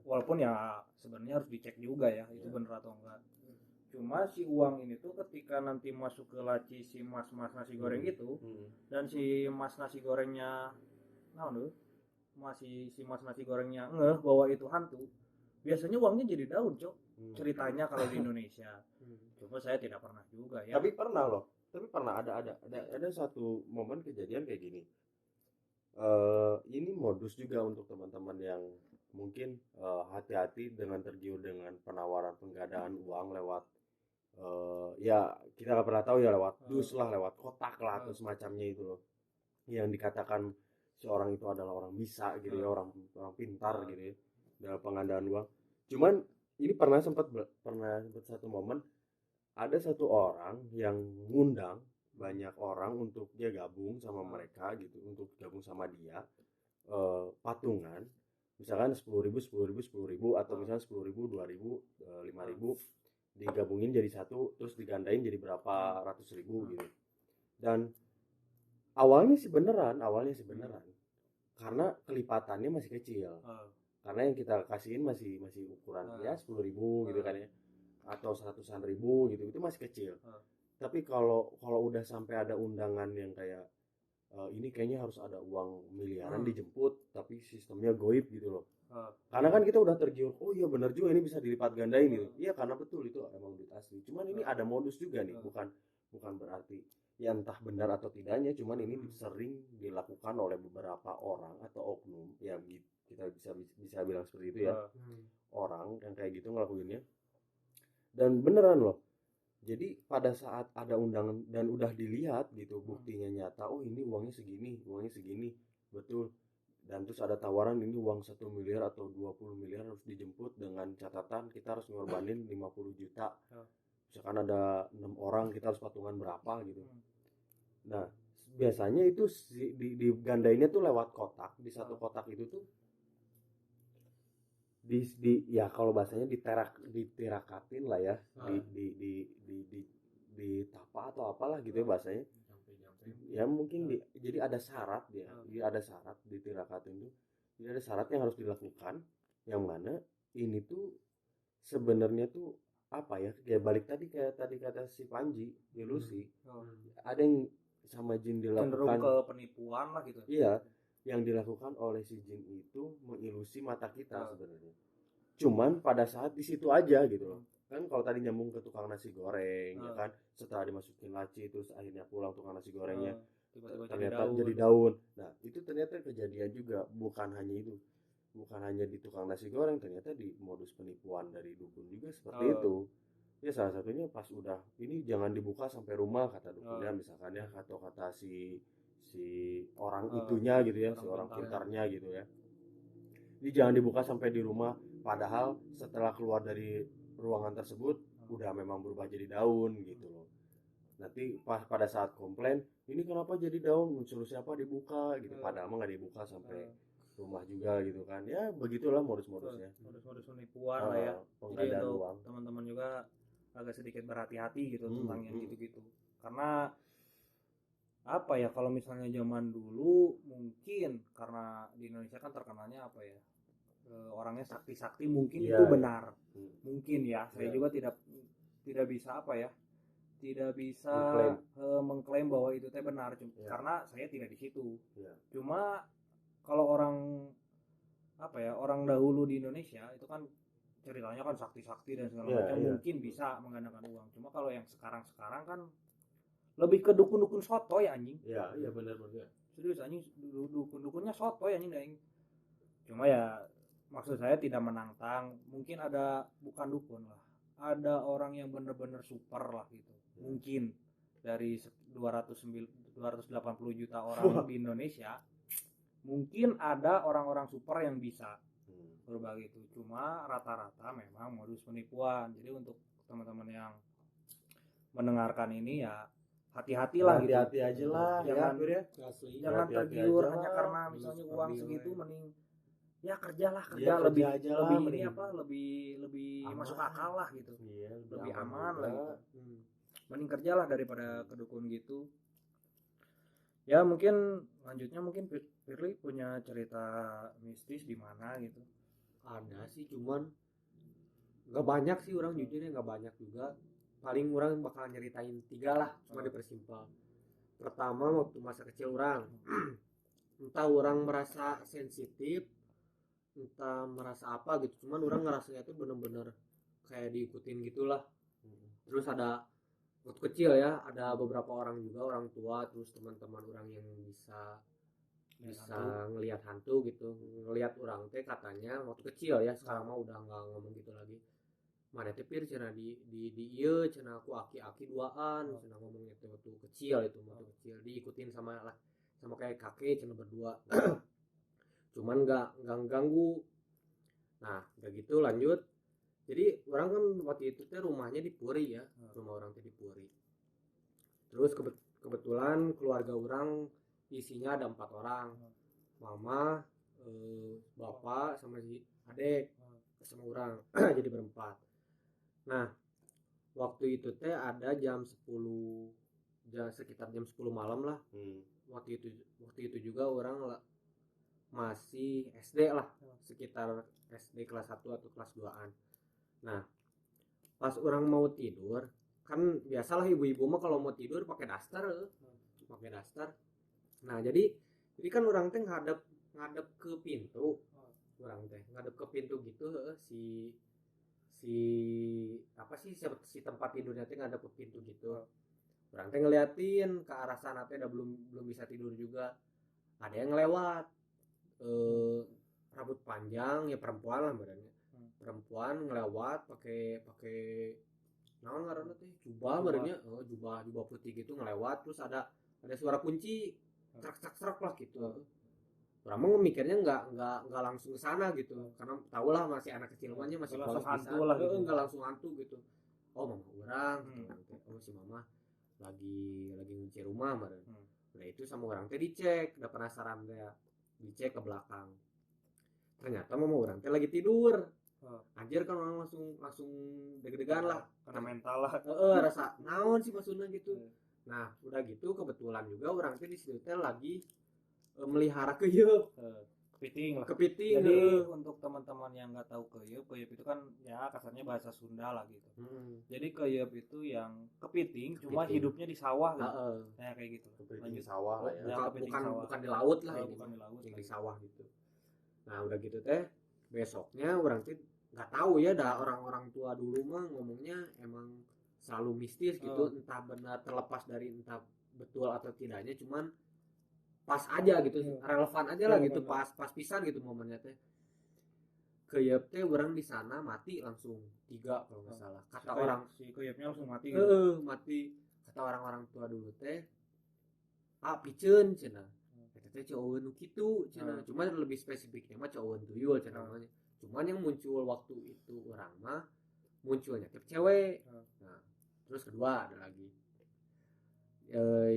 walaupun ya sebenarnya harus dicek juga ya itu bener atau enggak. Cuma si uang ini tuh ketika nanti masuk ke laci si mas nasi goreng itu, dan si mas nasi gorengnya si mas nasi gorengnya ngeh bahwa itu hantu, biasanya uangnya jadi daun, Cok. Ceritanya kalau di Indonesia. Coba saya tidak pernah juga ya. Tapi pernah ada satu momen kejadian kayak gini. Ini modus juga untuk teman-teman yang mungkin hati-hati dengan tergiur dengan penawaran penggandaan uang lewat ya kita nggak pernah tahu ya, lewat dus lah, lewat kotak lah atau semacamnya itu loh, yang dikatakan seorang itu adalah orang bisa gitu ya, orang pintar gitu ya dalam penggandaan uang. Cuman ini pernah sempat satu momen ada satu orang yang ngundang banyak orang untuk dia gabung sama mereka gitu, untuk gabung sama dia patungan, misalkan 10.000 atau misalnya 10.000 2.000 5.000 digabungin jadi satu, terus digandain jadi berapa ratus ribu gitu. Dan awalnya sih beneran karena kelipatannya masih kecil, karena yang kita kasihin masih ukuran ya 10.000 gitu kan ya, atau 100-an ribu gitu, itu masih kecil. Tapi kalau udah sampai ada undangan yang kayak ini kayaknya harus ada uang miliaran dijemput tapi sistemnya goib gitu loh. Karena kan kita udah tergiur, oh iya benar juga ini bisa dilipat gandain gitu. Iya karena betul itu emang duit asli. Cuman ini ada modus juga nih, bukan berarti ya entah benar atau tidaknya, cuman ini sering dilakukan oleh beberapa orang atau oknum ya, kita bisa bilang seperti itu ya. Orang yang kayak gitu ngelakuinnya. Dan beneran loh. Jadi pada saat ada undangan dan udah dilihat gitu buktinya nyata, oh ini uangnya segini, betul. Dan terus ada tawaran ini uang 1 miliar atau 20 miliar harus dijemput dengan catatan kita harus ngorbanin 50 juta. Misalkan ada 6 orang kita harus patungan berapa gitu. Nah biasanya itu digandainnya tuh lewat kotak. Di satu kotak itu tuh ya kalau bahasanya diterakatin lah ya, di tapa atau apalah gitu ya bahasanya. Ya mungkin jadi ada syarat dia, ada syarat di tirakatin itu, jadi ada syarat yang harus dilakukan, yang mana ini tuh sebenarnya tuh apa ya, kayak balik tadi kata si Panji, ilusi. Ada yang sama jin dilakukan ke penipuan lah gitu. Iya, yang dilakukan oleh si jin itu mengilusi mata kita sebenarnya. Cuman pada saat di situ aja gitu loh. Kan kalau tadi nyambung ke tukang nasi goreng ya kan, setelah dimasukin laci terus akhirnya pulang tukang nasi gorengnya ternyata jadi daun. Nah itu ternyata kejadian juga, bukan hanya di tukang nasi goreng, ternyata di modus penipuan dari dukun juga seperti itu ya. Salah satunya pas udah ini jangan dibuka sampai rumah kata dukunnya misalkan ya, atau kata si orang itunya gitu ya, si orang pintarnya gitu ya, ini jangan dibuka sampai di rumah, padahal setelah keluar dari ruangan tersebut udah memang berubah jadi daun gitu loh. Nanti pada saat komplain, ini kenapa jadi daun, suruh siapa dibuka gitu, padahal mah nggak dibuka sampai rumah juga gitu kan. Ya begitulah modus-modusnya, modus-modus penipuan lah ya. Jadi penggandaan untuk uang. teman-teman juga agak sedikit berhati-hati gitu tentang yang gitu-gitu, karena apa ya, kalau misalnya zaman dulu mungkin karena di Indonesia kan terkenalnya apa ya, orangnya sakti-sakti, mungkin itu benar. Mungkin ya, saya juga tidak bisa apa ya, tidak bisa mengklaim bahwa itu teh benar, karena saya tidak di situ. Cuma kalau orang apa ya, orang dahulu di Indonesia itu kan ceritanya kan sakti-sakti dan segala macam, mungkin bisa menggandakan uang. Cuma kalau yang sekarang kan lebih ke dukun-dukun sotoy anjing. Iya benar. Serius anjing, dukun-dukunnya sotoy anjing daeng. Cuma ya maksud saya tidak menantang, mungkin ada, bukan dukun lah, ada orang yang bener-bener super lah gitu. Mungkin dari 280 juta orang di Indonesia, mungkin ada orang-orang super yang bisa berbagi itu. Cuma rata-rata memang modus penipuan. Jadi untuk teman-teman yang mendengarkan ini ya hati-hatilah gitu. Hati-hati aja lah. Jangan tergiur hanya karena misalnya uang segitu, mending ya kerjalah, lebih ini apa, lebih masuk akal lah gitu. Lebih aman lah gitu. Mending kerjalah daripada kedukun gitu. Ya mungkin lanjutnya, mungkin Firly punya cerita mistis di mana gitu. Ada sih, cuman nggak banyak sih, orang jujurnya nggak banyak juga. Paling orang bakal nyeritain 3 lah, cuma dipersimpel. Pertama, waktu masa kecil orang entah orang merasa sensitif, entah merasa apa gitu, cuman orang ngerasanya itu bener-bener kayak diikutin gitulah. Terus ada waktu kecil ya, ada beberapa orang juga, orang tua, terus teman-teman orang yang bisa ngelihat hantu gitu, ngelihat orang teh katanya waktu kecil ya, sekarang mah udah nggak ngomong gitu lagi. Mana teh pir cenah di ieu cenah aku aki-aki duaan, cenah ngomongnya teh waktu kecil, itu waktu kecil diikutin sama kayak kakek cenah berdua. Cuman nggak ganggu. Nah udah gitu lanjut. Jadi orang kan waktu itu teh rumahnya di Puri ya, rumah orang teh di Puri. Terus kebetulan keluarga orang isinya ada 4 orang, mama, bapak sama si adek sama orang, jadi berempat. Nah waktu itu teh ada sekitar jam 10 malam lah. Waktu itu juga orang masih SD lah, sekitar SD kelas 1 atau kelas 2an. Nah pas orang mau tidur, kan biasalah ibu-ibu mah kalau mau tidur pakai daster. Nah jadi kan orang teh ngadep ke pintu, orang teh ngadep ke pintu gitu. Si tempat tidurnya teh ngadep ke pintu gitu. Orang teh ngeliatin ke arah sana teh, belum bisa tidur juga. Ada yang lewat, rambut panjang ya, perempuan lah badannya. Perempuan ngelewat pakai naon ngaranna teh, jubah badannya, jubah putih gitu, ngelewat. Terus ada suara kunci serak lah gitu. Orang mah mikirnya nggak langsung ke sana gitu, karena tau lah masih anak kecil mah masih polos bisa lah gitu. Nggak langsung hantu gitu. Oh mama orang, si mama lagi ngunci rumah badan. Udah itu sama orang teh dicek, udah penasaran teh, dicek ke belakang. Ternyata mama orang teh lagi tidur. Anjir kan orang langsung deg-degan lah, karena mental lah. Rasa naon sih maksudnya gitu. Nah udah gitu kebetulan juga orang teh di situ teh lagi melihara keyeup. Kepiting. Jadi untuk teman-teman yang nggak tahu keyeup itu kan ya kasarnya bahasa Sunda lah gitu. Jadi keyeup itu yang kepiting, cuma hidupnya di sawah gitu. Nah kayak gitu. Kepiting di sawah lah ya. Bukan di laut lah, bukan di laut, yang di sawah gitu. Nah udah gitu teh besoknya orang tuh nggak tahu ya, dah orang-orang tua dulu mah ngomongnya emang selalu mistis gitu. Entah benar terlepas dari entah betul atau tidaknya, cuman pas aja gitu, relevan aja lah gitu, pas pisan gitu momennya teh. Keyeup teh orang di sana mati langsung 3 kalau nggak salah. Kata orang si keyeupnya langsung mati gitu. Mati. Kata orang-orang tua dulu teh, piceun cenah. Eta teh cowok nu kitu cenah. Cuma lebih spesifiknya mah cowok tuyul cenah namanya. Cuman yang muncul waktu itu orang mah munculnya tipe cewek. Nah, terus kedua ada lagi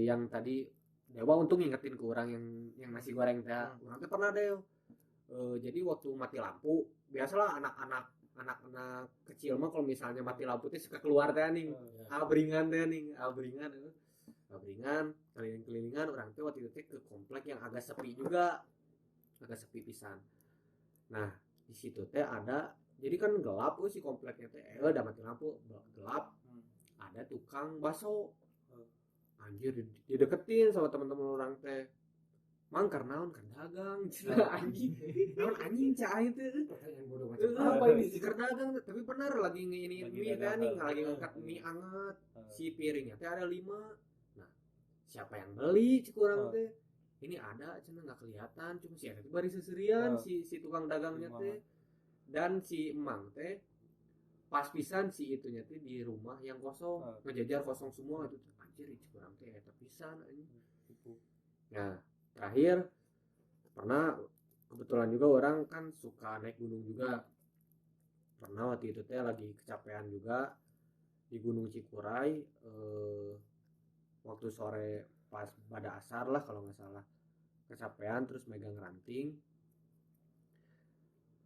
yang tadi Dewa untung ngingetin ke orang yang nasi goreng teh. Orang teh pernah deh. Jadi waktu mati lampu, biasalah anak-anak kecil mah kalau misalnya mati lampu teh suka keluar teh nih. Abringan keliling-kelilingan orang teh waktu itu teh ke komplek yang agak sepi juga. Agak sepi pisan. Nah, di situ teh ada, jadi kan gelap si kompleknya teh. Udah mati lampu, gelap. Ada tukang bakso. Anjir dideketin sama teman-teman orang teh. Mang karnaon kan dagang anjing. Naon anjing cai teh. Pertanyaan bodoh macam apa ini si dagang, tapi benar lagi ngini mie teh nih, lagi ngangkat mie anget. Si piringnya teh ada 5. Nah, siapa yang beli cik urang teh? Ini ada cenah enggak kelihatan, cuma si eta teh bari seserian si tukang dagangnya teh. Dan si emang teh pas pisan si itunya teh di rumah yang kosong, ngejajar kosong semua itu. Anjir cik urang teh eta pisan anjing. Nah, terakhir pernah kebetulan juga orang kan suka naik gunung juga. Pernah waktu itu teh lagi kecapean juga di Gunung Cikuray, waktu sore pas pada asar lah kalau nggak salah, kecapean terus megang ranting,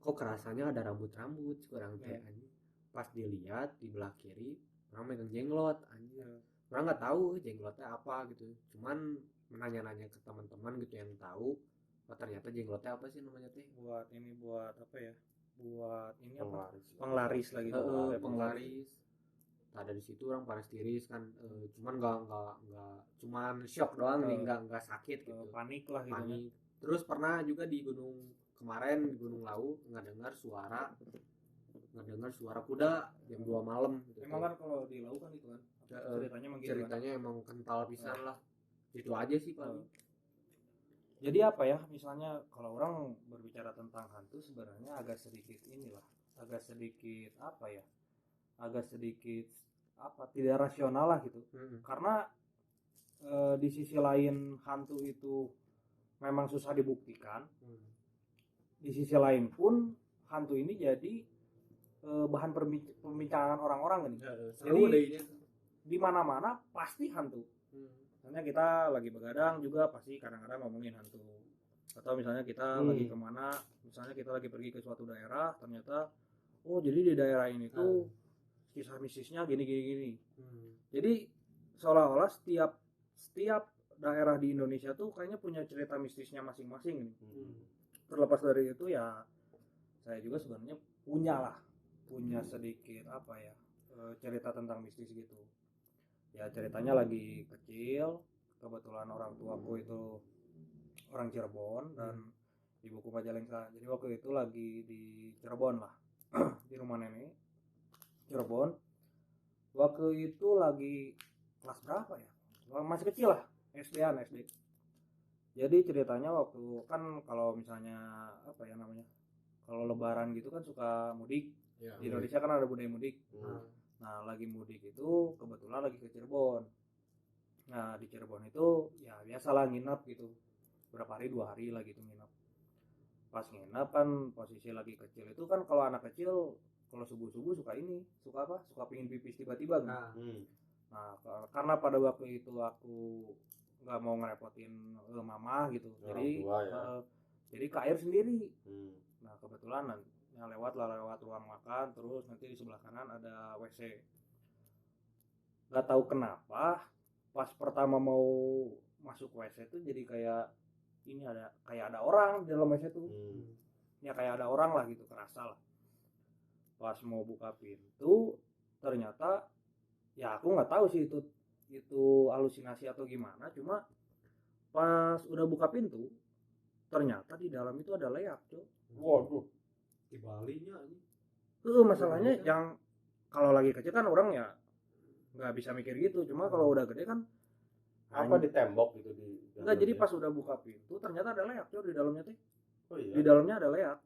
kok kerasanya ada rambut-rambut kurang teh anjing. Pas dilihat di belah kiri orang megang jenglot anjing. Orang nggak tahu jenglotnya apa gitu, cuman menanya-nanya ke teman-teman gitu yang tahu. Oh, ternyata jenglotnya apa sih namanya teh? Buat apa ya? Buat ini apa? Penglaris lagi. Penglaris. Nah, dari situ orang panas tiris kan, cuman nggak cuman shock doang nih, nggak sakit gitu. Panik lah gitu. Panik. Terus pernah juga di gunung kemarin, di Gunung Lawu ngedengar suara kuda jam 2 malam gitu. Emang kan kalau di Lawu kan itu kan ceritanya emang kental pisan lah. Itu aja sih paling. Jadi apa ya, misalnya kalau orang berbicara tentang hantu sebenarnya agak sedikit tidak rasional lah gitu. Karena di sisi lain hantu itu memang susah dibuktikan. Di sisi lain pun hantu ini jadi bahan perbincangan orang-orang nih. Jadi di mana-mana pasti hantu. Misalnya kita lagi begadang juga pasti kadang-kadang ngomongin hantu. Atau misalnya kita lagi kemana, misalnya kita lagi pergi ke suatu daerah, ternyata oh jadi di daerah ini tuh kisah mistisnya gini. Jadi seolah-olah setiap daerah di Indonesia tuh kayaknya punya cerita mistisnya masing-masing nih. Terlepas dari itu ya saya juga sebenarnya punya sedikit cerita tentang mistis gitu. Ya ceritanya lagi kecil, kebetulan orang tuaku itu orang Cirebon dan ibuku Majalengka. Jadi waktu itu lagi di Cirebon lah, di rumah nenek Cirebon. Waktu itu lagi kelas berapa ya? Masih kecil lah, SD. Jadi ceritanya waktu kan kalau misalnya kalau Lebaran gitu kan suka mudik. Di Indonesia kan ada budaya mudik. Nah lagi mudik itu kebetulan lagi ke Cirebon. Nah di Cirebon itu ya biasalah nginep gitu, berapa hari, 2 hari lah gitu nginep. Pas nginep kan posisi lagi kecil itu kan, kalau anak kecil kalau subuh suka pingin pipis tiba-tiba kan. Nah karena pada waktu itu aku nggak mau ngerepotin mama gitu, jadi ke air sendiri. Nah kebetulan lewat ruang makan, terus nanti di sebelah kanan ada WC. Gak tahu kenapa pas pertama mau masuk WC itu jadi kayak ada orang di dalam WC tuh. Ya kayak ada orang lah gitu, kerasa lah. Pas mau buka pintu ternyata ya aku nggak tahu sih itu halusinasi atau gimana, cuma pas udah buka pintu ternyata di dalam itu ada leak tuh. Waduh, Di Balinya ini. Masalahnya yang kalau lagi kecil kan orang ya nggak bisa mikir gitu, cuma kalau udah gede kan apa di tembok gitu di enggak. Jadi pas udah buka pintu ternyata ada leak tuh di dalamnya tuh. Oh iya. Di dalamnya ada leak.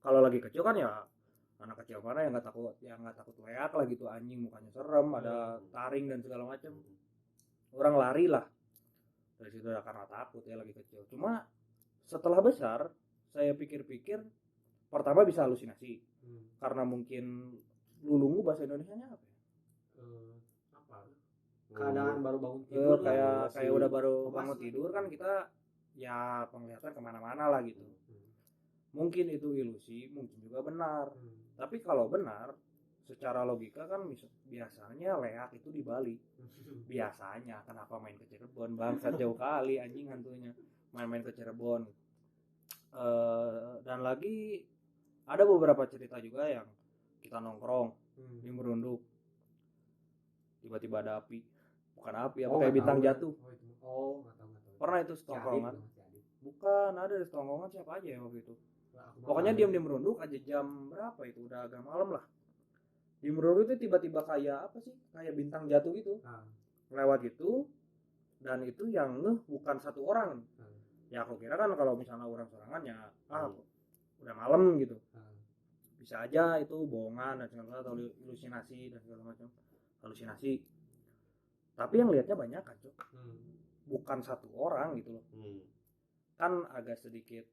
Kalau lagi kecil kan ya anak kecil mana yang nggak takut leak lah gitu, anjing mukanya serem, ada taring dan segala macam. Orang lari lah dari situ ya karena takut ya lagi kecil. Cuma setelah besar saya pikir-pikir pertama bisa halusinasi karena mungkin lulungu bahasa Indonesianya apa ya? Apa keadaan baru bangun tidur kayak udah baru bangun tidur kan kita ya penglihatan kemana-mana lah gitu. Mungkin itu ilusi, mungkin juga benar. Tapi kalau benar secara logika kan biasanya leak itu di Bali. Biasanya kenapa main ke Cirebon? Bangsat jauh kali anjing hantunya main-main ke Cirebon. Dan lagi ada beberapa cerita juga yang kita nongkrong di Merunduk, tiba-tiba ada api, bukan api apa kayak bintang jatuh. Nggak tahu. Pernah itu setongkrongan, bukan ada di setongkrongan siapa aja ya waktu itu. Pokoknya diam di Merunduk aja jam berapa itu udah agak malam lah. Di Merunduk itu tiba-tiba kayak apa sih, kayak bintang jatuh gitu, lewat gitu, dan itu yang bukan satu orang. Ya aku kira kan kalau misalnya orang sorangan ya udah malam gitu, bisa aja itu bohongan dan segala atau halusinasi dan segala macam halusinasi. Tapi yang lihatnya banyak kan Cok, bukan satu orang gitu loh. Kan agak sedikit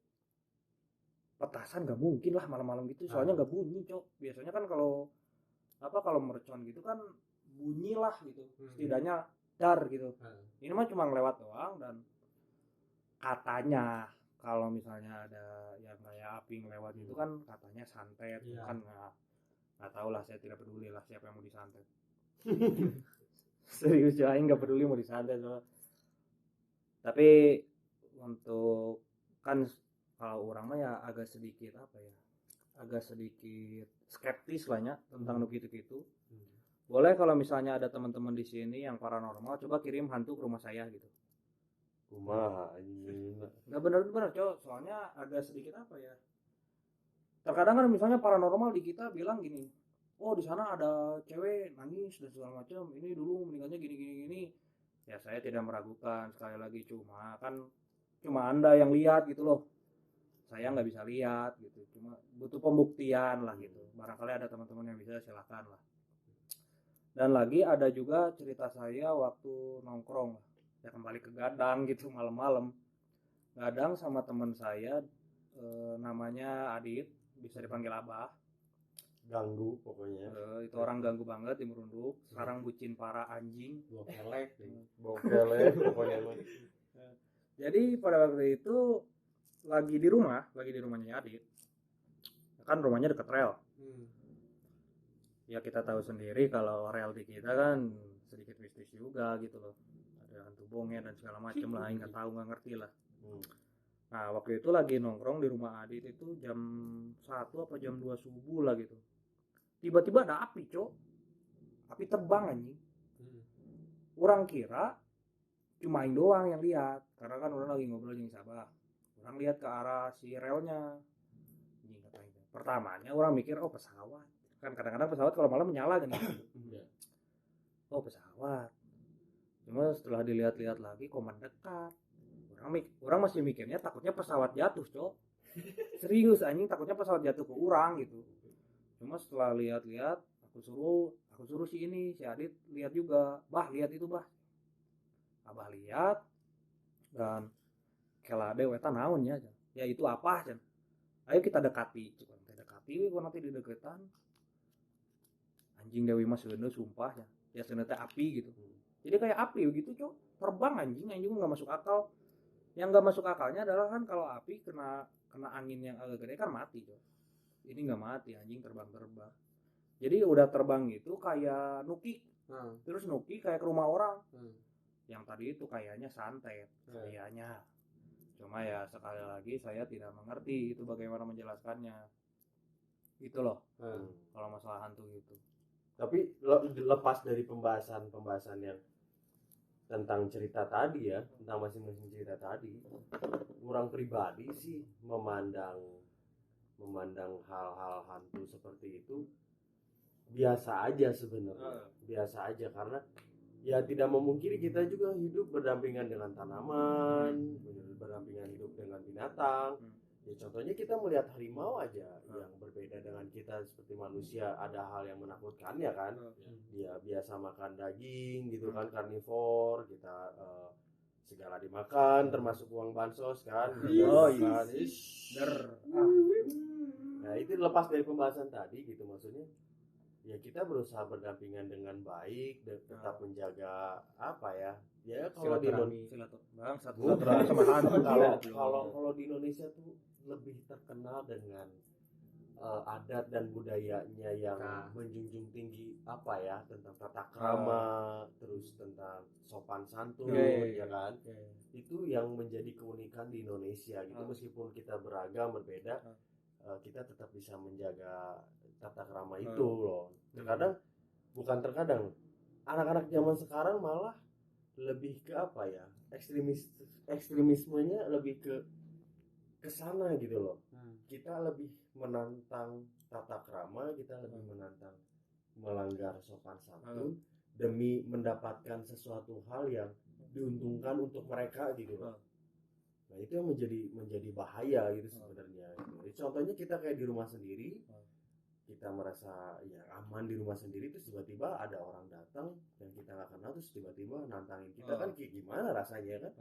petasan gak mungkin lah malam-malam gitu, soalnya gak bunyi Cok. Biasanya kan kalau mercon gitu kan bunyi lah gitu, setidaknya dar gitu. Ini mah cuma lewat doang. Dan katanya kalau misalnya ada yang kayak api ngelewat itu kan katanya santet, kan nggak tahu lah, saya tidak peduli lah siapa yang mau disantet. Serius ya, nggak peduli mau disantet loh. Tapi untuk kan kalau orang mah ya agak sedikit skeptis lah ya tentang gitu. Boleh kalau misalnya ada teman-teman di sini yang paranormal, coba kirim hantu ke rumah saya gitu. Rumah anjing. Nggak benar Cok, soalnya agak sedikit terkadang kan misalnya paranormal di kita bilang gini, oh di sana ada cewek nangis dan segala macam, ini dulu meninggalnya gini. Ya saya tidak meragukan, sekali lagi cuma Anda yang lihat gitu loh, saya nggak bisa lihat gitu, cuma butuh pembuktian lah gitu. Barangkali ada teman-teman yang bisa, silakan lah. Dan lagi ada juga cerita saya waktu nongkrong lah, ya kembali ke Gadang gitu malam-malam. Gadang sama teman saya namanya Adit, bisa dipanggil Abah. Ganggu pokoknya. Itu orang ganggu banget di Merunduk. Sekarang bucin para anjing. Bokelek pokoknya. Jadi pada waktu itu lagi di rumahnya Adit. Kan rumahnya dekat rel. Ya kita tahu sendiri kalau rel di kita kan sedikit mistis juga gitu loh. Ada hantu bongeng dan segala macam lah, nggak ngerti lah. Nah waktu itu lagi nongkrong di rumah Adit itu jam 1 apa jam 2 subuh lah gitu. Tiba-tiba ada api Cok, api terbang anjing. Orang kira cuma Aing doang yang lihat, karena kan orang lagi ngobrol dengan Sabah. Orang lihat ke arah si relnya. Pertamanya orang mikir pesawat, kan kadang-kadang pesawat kalau malam menyala kan. Pesawat. Cuma setelah dilihat-lihat lagi kok mendekat. Orang masih mikirnya takutnya pesawat jatuh Cok. Serius anjing, takutnya pesawat jatuh ke orang gitu. Cuma setelah lihat-lihat aku suruh si Adit lihat juga. Bah lihat itu bah. Abah lihat dan kelade weta naon ya. Ya itu apa Cen? Ayo kita dekati. Nanti di deketan. Anjing Dewi Mas seuneu sumpah ya. Ya seuneu teh api gitu. Jadi kayak api begitu Cok. Terbang anjing enggak masuk akal. Yang nggak masuk akalnya adalah kan kalau api kena angin yang agak gede kan mati Cok. Ini nggak mati, anjing terbang. Jadi udah terbang gitu kayak nuki. Terus nuki kayak ke rumah orang. Yang tadi itu kayaknya santet, kayaknya. Cuma ya sekali lagi saya tidak mengerti itu bagaimana menjelaskannya. Gitu loh. Kalau masalah hantu gitu. Tapi lepas dari pembahasan yang tentang cerita tadi ya, tentang masing-masing cerita tadi, orang pribadi sih memandang hal-hal hantu seperti itu biasa aja sebenarnya. Biasa aja karena ya tidak memungkiri kita juga hidup berdampingan dengan tanaman, berdampingan hidup dengan binatang. Ya contohnya kita melihat harimau aja yang berbeda dengan kita seperti manusia, ada hal yang menakutkan ya kan. Dia biasa makan daging gitu kan, karnivor, kita segala dimakan termasuk uang bansos kan. Nah itu lepas dari pembahasan tadi gitu, maksudnya ya kita berusaha berdampingan dengan baik dan tetap menjaga apa ya kalau di Indonesia sama hantu. kalau di Indonesia tuh lebih terkenal dengan adat dan budayanya yang menjunjung tinggi apa ya, tentang tata krama, terus tentang sopan santun, ya kan. Itu yang menjadi keunikan di Indonesia gitu. Meskipun kita beragam berbeda, kita tetap bisa menjaga tata krama itu loh. Terkadang anak-anak zaman sekarang malah lebih ke apa ya, ekstremismenya lebih ke sana gitu loh. Kita lebih menantang tata krama, kita lebih menantang melanggar sopan santun demi mendapatkan sesuatu hal yang diuntungkan untuk mereka gitu loh. Nah itu yang menjadi bahaya gitu sebenarnya. Contohnya kita kayak di rumah sendiri, kita merasa ya aman di rumah sendiri, terus tiba-tiba ada orang datang yang kita nggak kenal, terus tiba-tiba nantangin kita, kan kayak gimana rasanya kan.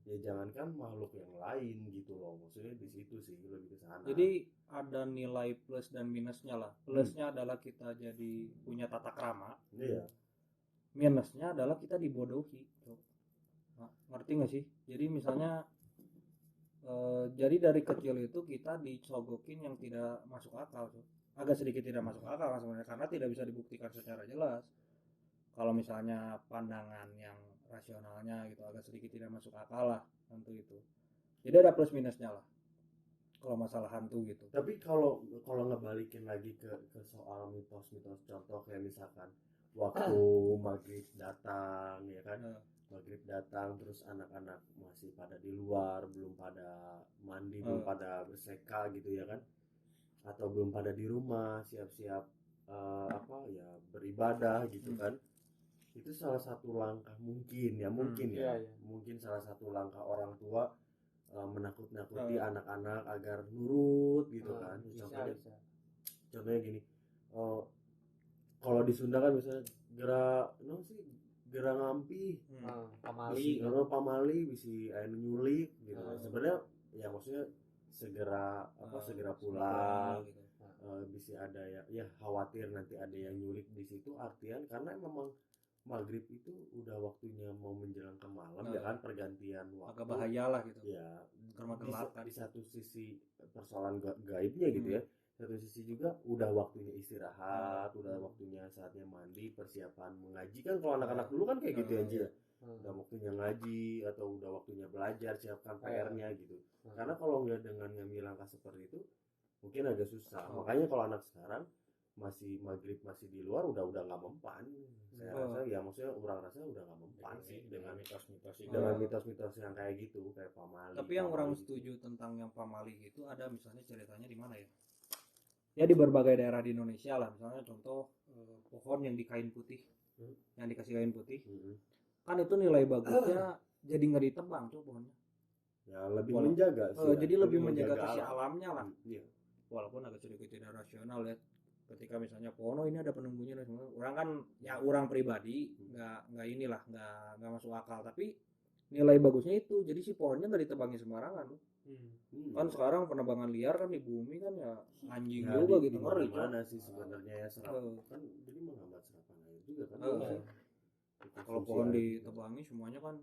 Ya jangankan makhluk yang lain gitu loh, maksudnya di situ sih lebih ke sana. Jadi ada nilai plus dan minusnya lah. Plusnya adalah kita jadi punya tata krama. Minusnya adalah kita dibodohi. Nah, ngerti nggak sih? Jadi misalnya jadi dari kecil itu kita dicogokin yang tidak masuk akal tuh. Agak sedikit tidak masuk akal sebenarnya, karena tidak bisa dibuktikan secara jelas. Kalau misalnya pandangan yang rasionalnya gitu agak sedikit tidak masuk akal lah tentu itu. Jadi ada plus minusnya lah kalau masalah hantu gitu. Tapi kalau ngebalikin lagi ke soal mitos-mitos, contoh kayak misalkan waktu maghrib datang ya kan, maghrib datang terus anak-anak masih pada di luar, belum pada mandi, belum pada berseka gitu ya kan, atau belum pada di rumah siap-siap beribadah gitu kan. Itu salah satu langkah mungkin salah satu langkah orang tua menakut-nakuti anak-anak agar nurut gitu kan. Contohnya gini, kalau di Sunda kan misalnya gera ngampi, pamali bisi aya nyulik gitu. Sebenarnya ya maksudnya segera pulang gitu. Bisa ada ya khawatir nanti ada yang nyulik di situ, artian karena memang maghrib itu udah waktunya mau menjelang ke malam ya kan, pergantian waktu. Agak bahaya lah gitu. Ya, di satu sisi persoalan gaibnya gitu ya. Satu sisi juga udah waktunya istirahat, udah waktunya saatnya mandi, persiapan mengaji kan. Kalau anak-anak dulu kan kayak gitu aja. Udah waktunya ngaji atau udah waktunya belajar, siapkan PR-nya gitu. Karena kalau nggak dengan ngambil langkah seperti itu mungkin agak susah. Makanya kalau anak sekarang masih maghrib masih di luar udah nggak mempan. Saya rasa ya maksudnya orang rasa udah nggak mempan sih dengan mitos-mitos yang kayak gitu, kayak pamali. Tapi yang orang setuju tentang yang pamali gitu ada misalnya ceritanya di mana ya? Ya di berbagai daerah di Indonesia lah, misalnya contoh pohon yang di kain putih, yang dikasih kain putih, kan itu nilai bagusnya jadi nggak ditebang tuh pohonnya. Ya lebih menjaga sih. Jadi lebih menjaga kasih alamnya lah. Walaupun agak sedikit tidak rasional ya. Ketika misalnya pohon ini ada penunggunya dan semua, orang kan ya orang pribadi nggak masuk akal, tapi nilai bagusnya itu jadi si pohonnya nggak ditebangi sembarangan. Kan sekarang penebangan liar kan di bumi kan ya anjing juga gitu, ngeri mana sih sebenarnya ya kan jadi menghambat serapan air juga kan. Kalau pohon ditebangi semuanya kan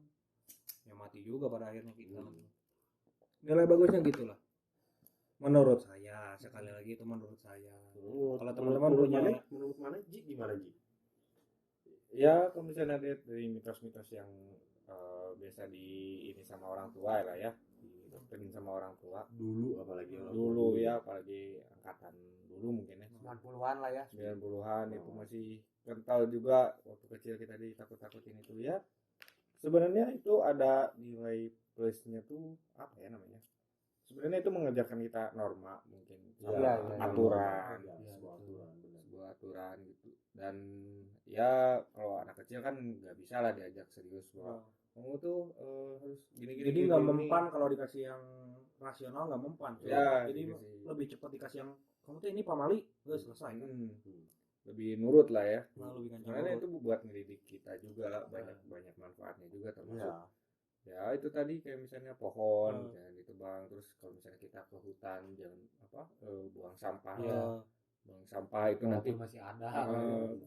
ya mati juga pada akhirnya kita. Nilai bagusnya gitulah. Menurut saya, sekali lagi itu menurut saya. Kalau teman-teman punya menurut mana Ji, gimana Ji? Ya kalau misalnya dari mitos-mitos yang biasa ini sama orang tua lah ya, didoktrin sama orang tua dulu, apalagi angkatan dulu mungkin ya 90-an lah ya, 90-an itu masih kental juga waktu kecil kita ditakut-takutin itu ya. Sebenarnya itu ada nilai plusnya tuh apa ya namanya, sebenarnya itu mengajarkan kita norma mungkin, aturan, sebuah aturan gitu. Dan ya kalau anak kecil kan nggak bisa lah diajak serius bahwa kamu tuh harus gini-gini. Jadi nggak mempan kalau dikasih yang rasional, nggak mempan. Jadi lebih cepat dikasih yang kamu tuh ini pamali, udah selesai. Lebih nurut lah ya. Lebih karena itu buat ngedidik kita juga, banyak manfaatnya juga termasuk ya itu tadi kayak misalnya pohon jangan ditebang, terus kalau misalnya kita ke hutan jangan buang sampah Iya. buang sampah itu nanti masih ada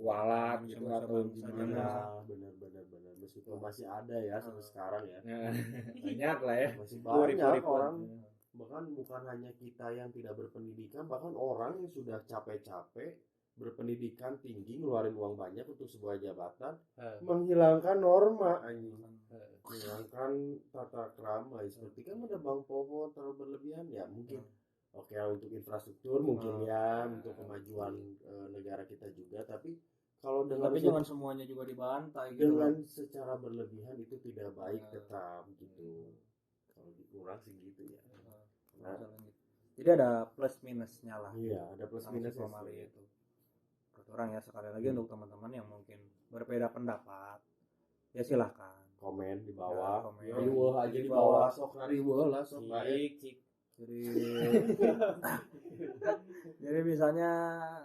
kualat gitu Sama-sama atau bisa gimana. jaga. Benar meskipun masih ada ya sampai sekarang ya. Nah, banyak lah ya Masih banyak ribu-ribuan. orang, bahkan bukan hanya kita yang tidak berpendidikan, bahkan orang yang sudah capek-capek berpendidikan tinggi ngeluarin uang banyak untuk sebuah jabatan menghilangkan norma menghilangkan tata krama seperti kan menebang pohon terlalu berlebihan ya mungkin oke untuk infrastruktur mungkin ya untuk kemajuan negara kita juga, tapi kalau dengan Tapi jangan semuanya juga dibantai gitu. dengan secara berlebihan itu tidak baik tetap gitu. Kalau dikurang sih gitu ya. Nah, jadi ada plus minusnya lah. iya ada plus minus Somali itu. Orang ya sekali lagi untuk teman-teman yang mungkin berbeda pendapat ya silahkan komen di bawah. komen. Riweuh aja di bawah sok riweuh lah sok cik. Jadi misalnya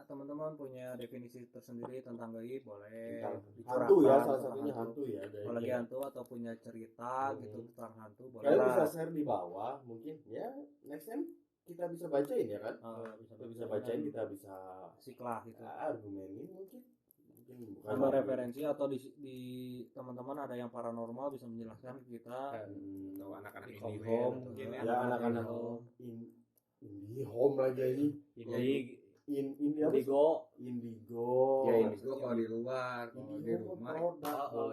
teman-teman punya definisi tersendiri tentang gaib boleh hantu ya salah satunya hantu ya. Apalagi hantu atau punya cerita gitu tentang hantu boleh Kalian lah. bisa share di bawah mungkin ya next time kita bisa bacain ya kan. Kita bisa bacain, kita bisa siklah gitu. Argumenin mungkin bukan Ada referensi atau di teman-teman ada yang paranormal bisa menjelaskan ke kita Atau anak-anak Di indie komen home mungkin mungkin ya. ya. ya anak-anak indie home lagi ini. Indigo Indigo. Ya ini juga kalau di luar, kalau di rumah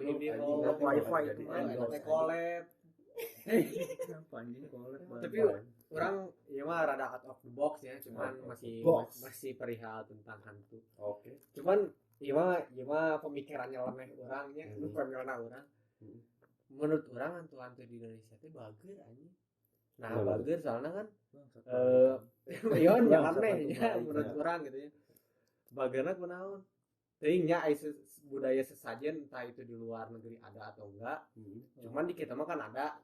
Indigo wifi jadi itu endorse. collab. anjing collab Tapi orang ya mah rada out of the box ya, cuman masih perihal tentang hantu. Oke. Cuman ya mah pemikirannya lemeh orangnya, pemikiran orang. Menurut orang hantu-hantu di Indonesia itu bager anjing. Nah, bager soalnya kan ya aneh ya menurut orang gitu ya. Bagerna kunaon? Teuing nya budaya sesajen entah itu di luar negeri ada atau enggak. Cuman di kita mah kan ada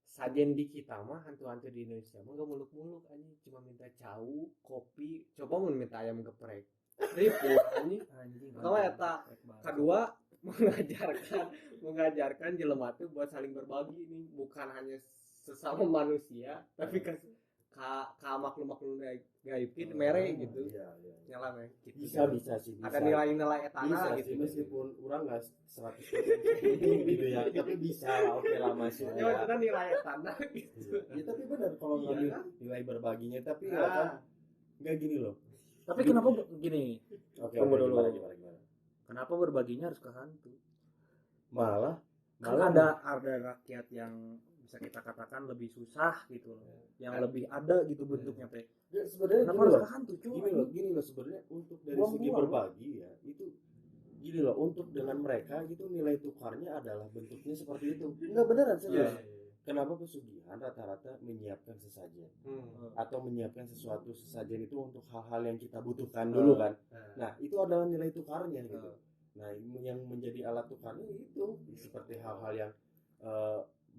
sajen di kita mah hantu-hantu di Indonesia mah gak muluk-muluk anjing, cuma minta cau, kopi, coba mau minta ayam geprek. Ribut anjing. Pertama eta, kedua mengajarkan jelema teh buat saling berbagi nih, bukan hanya sesama manusia tapi ke makhluk-makhluk gaib gitu mere gitu. Iya. Nyala meh gitu. Bisa sih. Ada nilai-nilai etana bisa gitu. sih, meskipun orang nggak 100% gitu ya, tapi bisa lah, oke lah masuk Cuma ya. itu nilai etana gitu. Ya tapi benar kalau Iya, ngambil kan? nilai berbaginya, tapi ya kan nggak gini loh. tapi kenapa gini Oke, Tunggu dulu. gimana? kenapa berbaginya harus ke hantu Malah kan ada rakyat yang bisa kita katakan lebih susah gitu loh yang lebih ada gitu bentuknya teh ya, sebenarnya kenapa gini harus loh, ke hantu cuy gini loh sebenarnya untuk dari Buang-buang. segi berbagi ya itu gini loh, untuk dengan mereka gitu nilai tukarnya adalah bentuknya seperti itu. Enggak beneran serius. Kenapa pesugihan rata-rata menyiapkan sesajen atau menyiapkan sesuatu sesajen itu untuk hal-hal yang kita butuhkan dulu kan. Nah itu adalah nilai tukarnya gitu. Nah yang menjadi alat tukarnya itu seperti hal-hal yang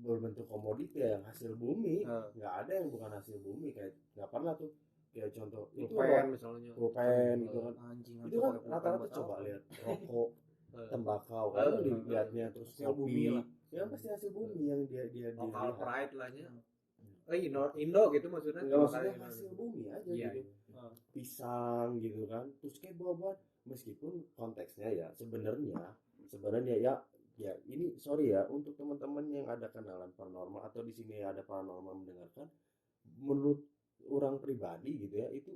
berbentuk komoditi yang hasil bumi. Nggak ada yang bukan hasil bumi, kayak nggak pernah tuh kayak contoh itu Pulpen misalnya. pulpen gitu kan. anjing Itu kan rata-rata coba lihat rokok, tembakau kan dilihatnya, terus hasil kopi bumi lah. ya pasti hasil bumi yang dia Lokal dilihat. pride lah nya. Indo gitu maksudnya. Enggak maksudnya hasil bumi aja Iya. gitu. Pisang gitu kan. Terus kayak buah-buahan meskipun konteksnya ya sebenarnya ya ini sorry ya untuk teman-teman yang ada kenalan paranormal atau di sini ada paranormal mendengarkan, menurut orang pribadi gitu ya itu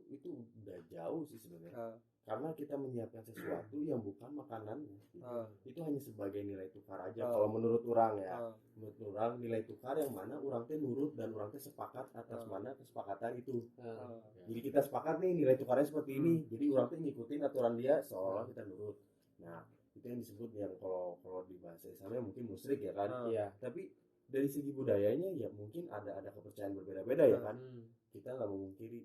udah jauh sih sebenarnya. Karena kita menyiapkan sesuatu yang bukan makanan gitu. Itu hanya sebagai nilai tukar aja kalau menurut orang ya. Menurut orang nilai tukar yang mana orang teh nurut dan orang teh sepakat atas mana kesepakatan itu. Jadi kita sepakat nih nilai tukarnya seperti ini. Jadi orang teh ngikutin aturan dia seolah kita nurut. Nah, itu yang disebut yang kalau di bahasa Islamnya mungkin musyrik ya kan. Iya. Tapi dari segi budayanya ya mungkin ada kepercayaan berbeda-beda ya kan. Kita nggak memungkiri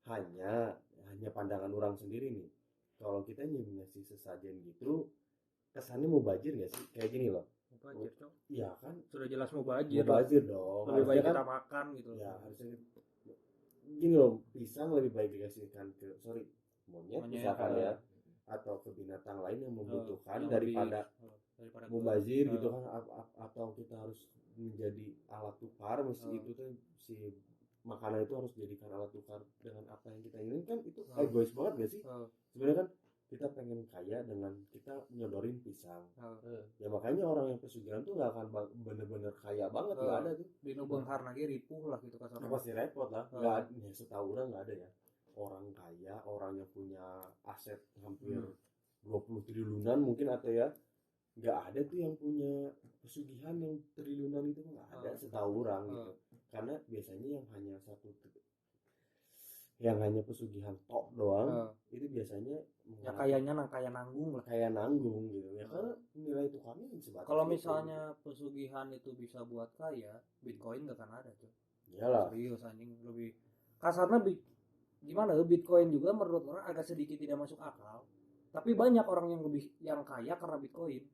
hanya pandangan orang sendiri nih. Kalau kita ngasih sesajen gitu kesannya mau bajir nggak sih? Kayak gini loh. Mubazir, Cok. Iya kan? Sudah jelas mubazir. Mubazir dong. Lebih baik Harusnya kita kan, makan gitu. ya harusnya gini loh, pisang lebih baik dikasihkan ke monyet misalkan ya, atau ke binatang lain yang membutuhkan yang daripada daripada mubazir gitu kan, atau kita harus orang itu tuh si makanan itu harus jadikan alat tukar dengan apa yang kita inginkan, itu egois banget gak sih? Sebenarnya kan kita pengen kaya dengan kita nyodorin pisang. Ya makanya orang yang pesugihan tuh nggak akan bener-bener kaya banget, nggak ada tuh. Di Benghar lagi ripuh lah gitu kasarnya. Pasti repot lah. Nggak ada, ya setahu orang nggak ada ya orang kaya, orang yang punya aset hampir 20 triliunan mungkin, atau ya nggak ada tuh yang punya pesugihan yang triliunan itu, nggak ada setahu orang gitu. Karena biasanya yang hanya pesugihan tok doang itu biasanya ya kayaknya kayak nanggung lah, kayak nanggung gitu ya, karena nilai tukarnya sebatas kalau itu. misalnya pesugihan itu bisa buat kaya, Bitcoin gak akan ada tuh. Iyalah, serius anjing, lebih kasarnya gimana ya, Bitcoin juga menurut orang agak sedikit tidak masuk akal, tapi banyak orang yang lebih yang kaya karena Bitcoin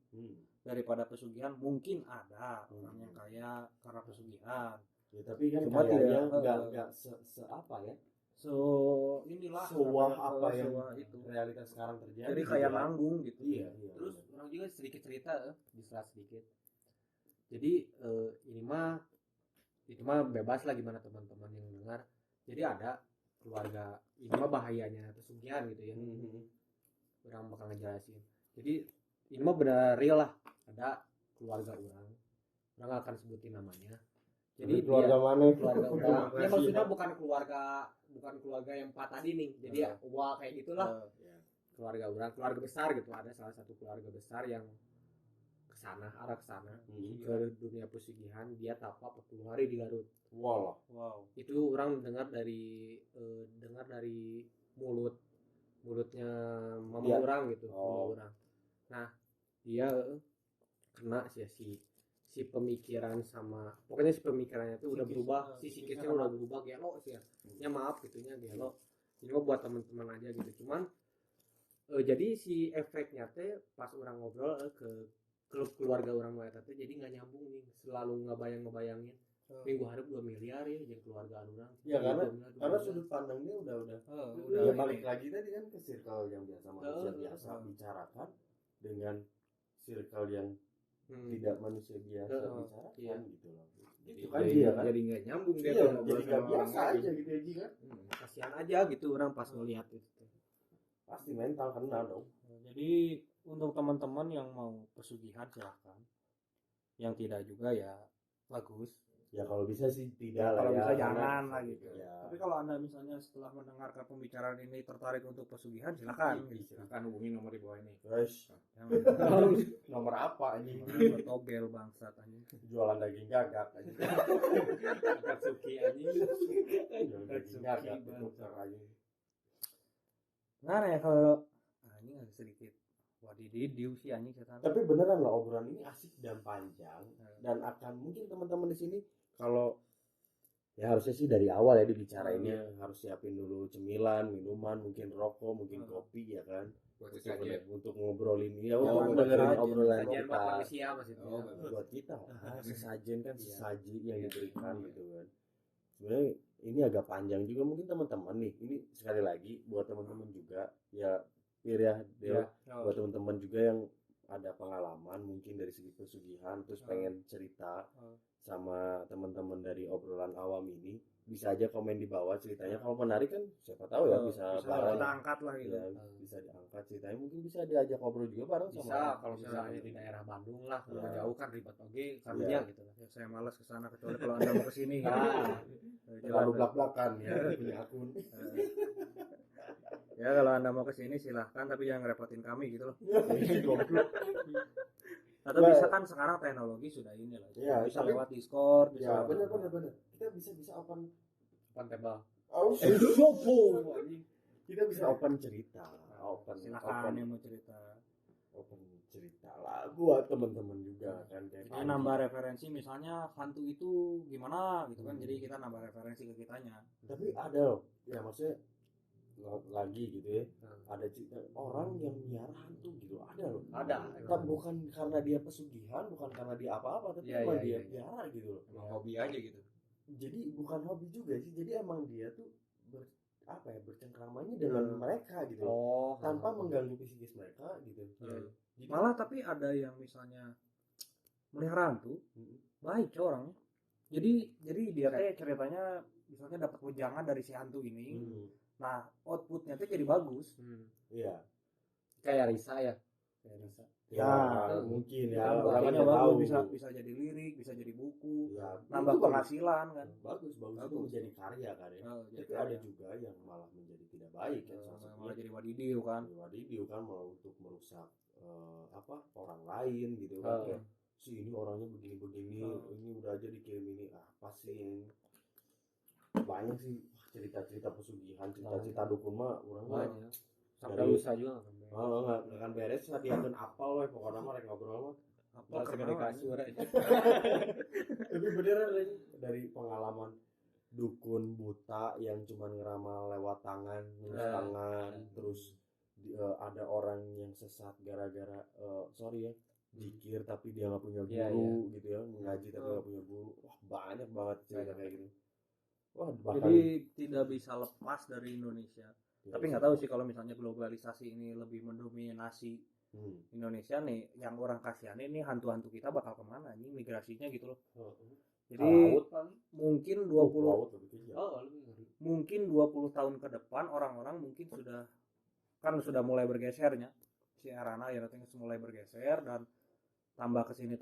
daripada pesugihan. Mungkin ada orang yang kaya karena pesugihan ya, tapi kan cuma kayaknya nggak apa ya, inilah apa yang itu realitas sekarang terjadi. jadi kayak nanggung gitu. Iya. Terus orang juga sedikit cerita, bisa sedikit. Jadi ini mah bebas lah gimana teman-teman yang dengar. Jadi ada keluarga, ini mah bahayanya pesugihan gitu ya. Orang bakal ngejelasin. Jadi ini mah benar real lah. Ada keluarga orang akan sebutin namanya. Jadi keluarga mana? Keluarga orang. Ya maksudnya bukan keluarga yang empat tadi nih. Jadi kayak gitulah. Keluarga orang, keluarga besar gitu. Ada salah satu keluarga besar yang arah kesana ke dunia pesugihan. Dia tapa 40 hari di Garut. Wow. Itu orang dengar dari mulutnya mama orang gitu, mama orang. Nah, dia kena si pemikiran sama, pokoknya si pemikirannya itu udah berubah, si psikisnya udah berubah, gelo sih ya. Ya maaf gitunya gelo. Ini mah buat teman-teman aja gitu. Cuman jadi si efeknya teh pas orang ngobrol ke keluarga orang eta teh jadi nggak nyambung nih, selalu ngebayangin minggu harap 2 miliar ya jadi keluarga orang. Ya karena sudut pandangnya udah ya balik lagi tadi kan ke circle yang biasa manusia biasa bicarakan dengan circle yang tidak manusia biasa bicarakan gitu loh. Itu kan dia kan jadi nggak nyambung dia, jadi nggak biasa aja gitu aja kan. Kasihan aja gitu orang pas ngelihat itu. Pasti mental kena dong. Jadi untuk teman-teman yang mau pesugihan silahkan, yang tidak juga ya bagus. Ya kalau bisa sih tidak lah, kalau ya, bisa jangan lah gitu. Ya. Tapi kalau Anda misalnya setelah mendengarkan pembicaraan ini tertarik untuk pesugihan, silakan hubungi nomor di bawah ini. Guys, nomor apa ini? Togel bangsat anjing. Jualan daging gagak anjing. Katsuki anjing. Jualan daging gagak tukar anjing. Nah ya kalau anjing agak sedikit wadididiu sih anjing setan. Tapi beneran lah obrolan ini asik dan panjang dan akan mungkin teman-teman di sini kalau ya harusnya sih dari awal ya dibicarainnya harus siapin dulu cemilan, minuman, mungkin rokok, mungkin kopi ya kan. Untuk ngobrolin ya, untuk dengerin obrolan kita. Buat kita sesajen kan sesaji yang diberikan gitu kan. Sebenarnya ini agak panjang juga mungkin teman-teman nih. Ini sekali lagi buat teman-teman juga ya buat teman-teman juga yang ada pengalaman mungkin dari segi pesugihan terus pengen cerita sama teman-teman dari obrolan awam ini, bisa aja komen di bawah ceritanya. Kalau menarik kan siapa tahu ya bisa kita angkat lah gitu. Ya, bisa diangkat ceritanya, mungkin bisa diajak ngobrol juga bareng bisa, sama kalau misalnya di daerah Bandung lah, kalau jauh kan ribet oke karunya gitu lah. Ya, saya malas kesana kecuali kalau Anda mau kesini. terlalu belak-belakan ya punya akun. Ya kalau Anda mau kesini silahkan, tapi jangan ngerepotin kami gitu loh. Atau bisa kan sekarang teknologi sudah ini lah. Ya, bisa lewat Discord, bisa. Ya benar. Kita bisa open tebal. Kita bisa open cerita, silakan yang mau cerita. Open cerita lah buat teman-teman juga kan kayak Ini nambah referensi misalnya hantu itu gimana gitu kan. Jadi kita nambah referensi ke kitanya. Tapi ada loh, ya maksudnya lagi gitu ya, ada cerita orang yang miara hantu gitu, ada loh. Kan bukan karena dia pesugihan, bukan karena dia apa-apa, tapi emang dia miara gitu loh. Emang hobi aja gitu. Jadi bukan hobi juga sih, jadi emang dia tuh bercengkramannya dengan mereka gitu loh, tanpa mengganggu psikis mereka gitu. Jadi, malah tapi ada yang misalnya melihara hantu, baik orangnya. Jadi dia teh ceritanya misalnya dapat wejangan dari si hantu ini. Nah, outputnya tuh jadi bagus. Iya. Kayak Risa ya. Ya, mungkin ya. Orangnya bagus, bisa jadi lirik, bisa jadi buku, ya, nambah penghasilan kan. Bagus itu menjadi karya kan ya. Tapi ada juga yang malah menjadi tidak baik kan, malah jadi wadidiu kan. Malah untuk merusak orang lain gitu kan. Kayak, si ini orangnya begini, ini udah aja dikirim ini, apa sih yang banyak sih cerita-cerita pesugihan, cerita-cerita dukun mah orang banyak. Sampai lusa juga nggak akan beres lah, dia akan apal weh pokoknya mah rek ngobrol mah apal segede kasur aja. Tapi beneran dari pengalaman dukun buta yang cuma ngeramal lewat tangan, terus ada orang yang sesat gara-gara zikir tapi dia nggak punya guru gitu ya, ngaji tapi nggak punya guru. Wah, banyak banget cerita kayak gitu. Wah, jadi tidak bisa lepas dari Indonesia. Tapi nggak tahu sih kalau misalnya globalisasi ini lebih mendominasi Indonesia nih, yang orang kasihan ini hantu-hantu kita bakal kemana nih migrasinya gitu loh. Jadi mungkin 20 tahun ke depan orang-orang mungkin sudah mulai bergesernya, si arana ya nanti mulai bergeser, dan tambah kesini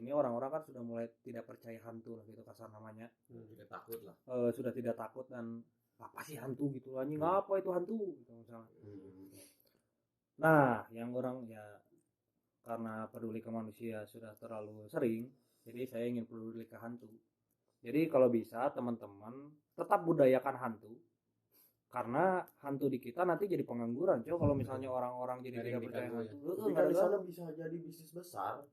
orang-orang kan sudah mulai tidak percaya hantu lah gitu kasar namanya. Sudah tidak takut dan apa sih hantu gitu anjing, apa itu hantu gitu misalnya. Nah, yang orang ya karena peduli ke manusia sudah terlalu sering, jadi saya ingin peduli ke hantu. Jadi kalau bisa teman-teman tetap budayakan hantu, karena hantu di kita nanti jadi pengangguran coy kalau misalnya orang-orang jadi tidak percaya hantu. Kan di sana bisa jadi bisnis besar.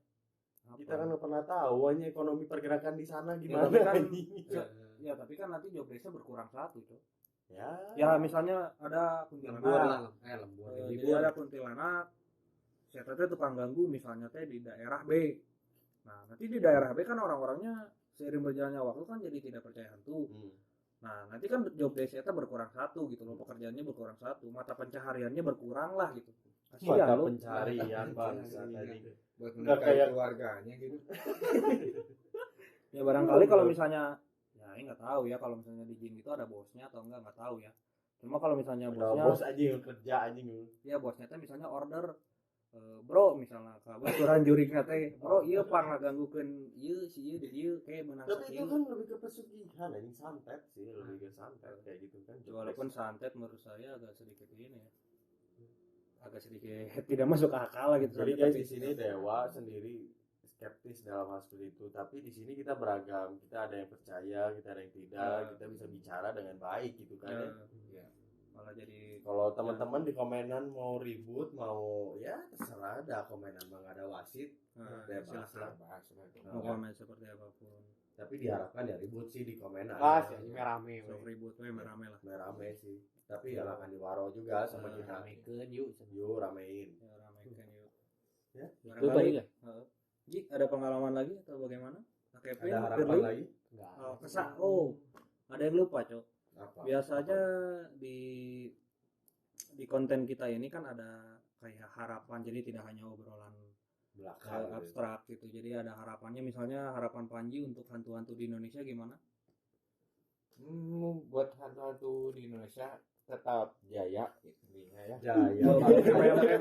Kita kan nggak pernah tahu hanya ekonomi pergerakan di sana gimana. Tapi kan nanti jobdesknya berkurang satu coy. Ya misalnya ada kuntilanak. Jadi ada kuntilanak. Saya teh tukang ganggu misalnya teh di daerah B. Nah, nanti di daerah B kan orang-orangnya seiring berjalannya waktu kan jadi tidak percaya hantu. Nah, nanti kan job desk-nya berkurang satu gitu loh, pekerjaannya berkurang satu, mata pencahariannya berkurang lah gitu. Mata pencarian bangsa tadi. Buat kayak keluarganya gitu. Ya barangkali kalau misalnya nggak tahu ya kalau misalnya di gym itu ada bosnya atau nggak tahu ya. Cuma kalau misalnya bos aja yang kerja aja ya bosnya teh misalnya order bro misalnya kebetulan juri teh bro iya pang ngaganggukeun ieu si ieu di ieu kayak menang. Tapi itu kan lebih ke pesugihan anjing, santet sih, lebih ke santet kayak gitu kan. Walaupun santet menurut saya agak sedikit ini ya. Agak sedikit tidak masuk akal gitu. Jadi guys di sini Dewa sendiri skeptis dalam hal seperti itu, tapi di sini kita beragam, kita ada yang percaya, kita ada yang tidak, kita bisa bicara dengan baik gitu kan ya. Malah jadi kalau teman-teman di komenan mau ribut, mau ya terserah, ada komenan bang, ada wasit, bebas lah mau komen seperti apapun. Tapi diharapkan ya ribut sih di komenan. Merame ribut merame lah. Merame sih. Tapi yang akan diwaro juga sama kita. Ramekeun yuk ramein. Ya. Itu baik ya. Ji, ada pengalaman lagi atau bagaimana? Ada harapan lagi? Enggak. Ada yang lupa, Cok. Biasanya di konten kita ini kan ada kayak harapan, jadi tidak hanya obrolan belakang abstrak gitu. Jadi ada harapannya, misalnya harapan Panji untuk hantu-hantu di Indonesia gimana? Buat hantu-hantu di Indonesia tetap jaya intinya ya. Jaya.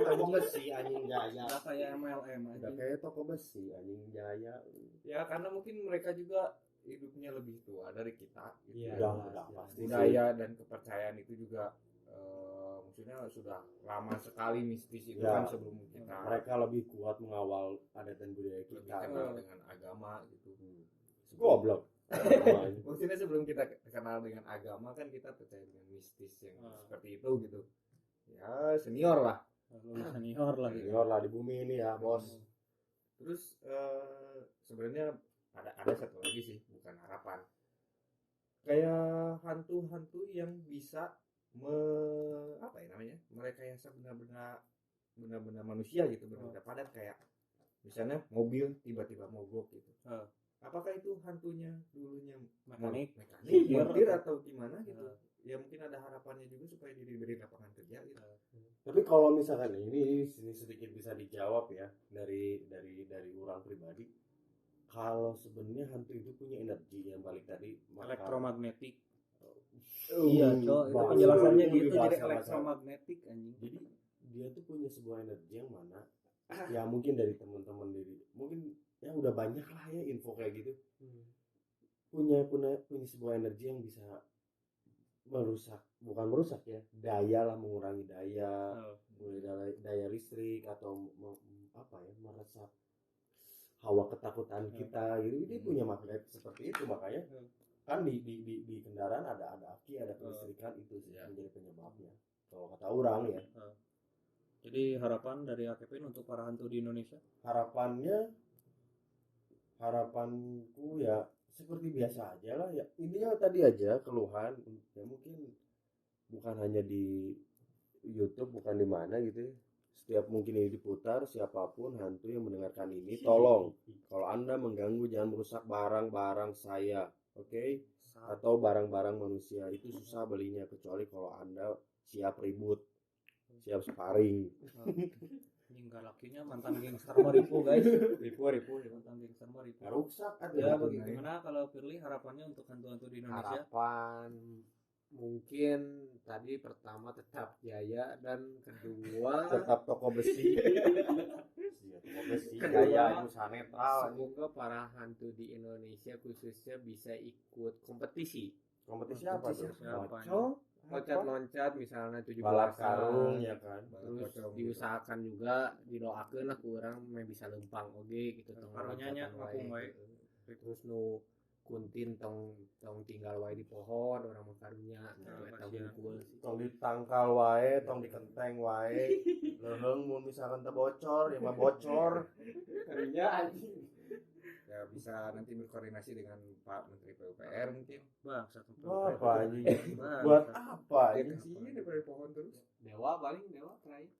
Toko besi anjing jaya. Udah kayak MLM aja. Udah kayak toko besi anjing jaya. Ya karena mungkin mereka juga hidupnya lebih tua dari kita. Iya. Udah pasti. Budaya dan kepercayaan itu juga maksudnya sudah lama sekali mistis itu kan sebelum kita. Mereka lebih kuat mengawal adat dan budaya kita dengan agama gitu. Goblok. Maksudnya sebelum kita kenal dengan agama kan kita percaya dengan mistis yang seperti itu gitu. Ya senior lah di bumi ini ya bos. Terus sebenarnya ada satu lagi sih, bukan harapan, kayak hantu-hantu yang bisa merekayasa benar-benar manusia gitu, benar-benar padat, kayak misalnya mobil tiba-tiba mogok gitu. Apakah itu hantunya dulunya mekanik montir atau gimana gitu? Ya mungkin ada harapannya juga supaya diberi lapangan kerja gitu. Tapi kalau misalkan ini sedikit bisa dijawab ya dari orang pribadi. Kalau sebenarnya hantu itu punya energi yang balik tadi elektromagnetik. Oh, Iya, Cok, itu bahasa- penjelasannya bahasa- gitu, jadi bahasa- elektromagnetik anjing. Jadi dia tuh punya sebuah energi yang mana ya mungkin dari teman-teman diri mungkin ya udah banyak lah ya info kayak gitu. Punya sebuah energi yang bisa bukan merusak ya, daya lah, mengurangi daya, daya listrik atau apa ya, meresap hawa ketakutan kita gitu. Dia punya magnet seperti itu, makanya kan di kendaraan ada aki, ada kelistrikan, itu sih menjadi penyebabnya kalau kata orang ya. Jadi harapan dari Akepin untuk para hantu di Indonesia? Harapanku ya seperti biasa aja lah ya, intinya tadi aja keluhan ya, mungkin bukan hanya di YouTube, bukan di mana gitu ya. Setiap mungkin ini diputar, siapapun hantu yang mendengarkan ini, tolong kalau Anda mengganggu jangan merusak barang-barang saya, oke? Atau barang-barang manusia, itu susah belinya kecuali kalau Anda siap ribut, siap sparring. Hingga lakinya mantan gangster Maripo guys. Ripo mantan gangster Maripo. Rusak Ya bagaimana kalau Firly harapannya untuk hantu-hantu di Indonesia? Harapan mungkin tadi pertama tetap jaya, dan kedua tetap toko besi. Toko besi jaya, usaha netral. semoga para hantu di Indonesia khususnya bisa ikut kompetisi Apa tuh? loncat-loncat misalnya 17 Balap karung ya kan. terus diusahakan juga didoakeun lah kurang bisa lempang oge gitu Karunya nya ngapung wae. terus nu kuntin tong tinggal wae di pohon orang makarunya eta bungkul Tong ditangkal wae, tong dikenteng wae. Leheung mun misalkan teu bocor, ya mah bocor. karunya anjing. Ya bisa nanti berkoordinasi dengan Pak Menteri PUPR mungkin. Apa anjing? Buat apa Ya anjing? kasihin daripada pohon terus. dewa terakhir.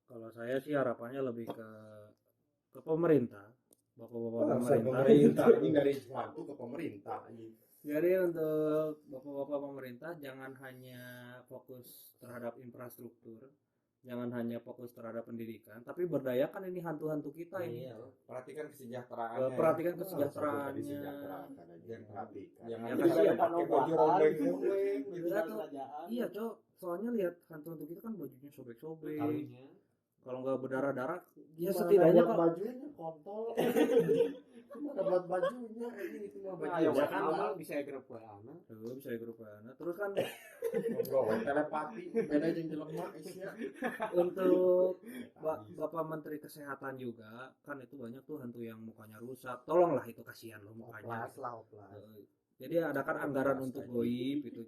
Kalau saya sih harapannya lebih ke pemerintah, bapak-bapak Pemerintah ini dari hantu ke pemerintah anjing. Jadi untuk bapak-bapak pemerintah jangan hanya fokus terhadap infrastruktur, jangan hanya fokus terhadap pendidikan, tapi berdayakan ini hantu-hantu kita ini. Perhatikan kesejahteraannya. Perhatikan kesejahteraannya. Jangan Ya, kita kasihan. pakai baju rombeng-rombeng gitu. Iya, Cok. Soalnya lihat hantu-hantu kita kan bajunya sobek-sobek. Kalau nggak berdarah-darah, ya setidaknya kok bajunya kontol. Cuma dapat bajunya ini itu mah baju. Ya Ya kan kan bisa grup anak. bisa grup anak. Terus kan ngobrol telepati beda jeung jelema isya. untuk Bapak Menteri Kesehatan juga kan itu banyak tuh hantu yang mukanya rusak. Tolonglah itu, kasihan loh mukanya. Jadi adakan anggaran untuk goib itu.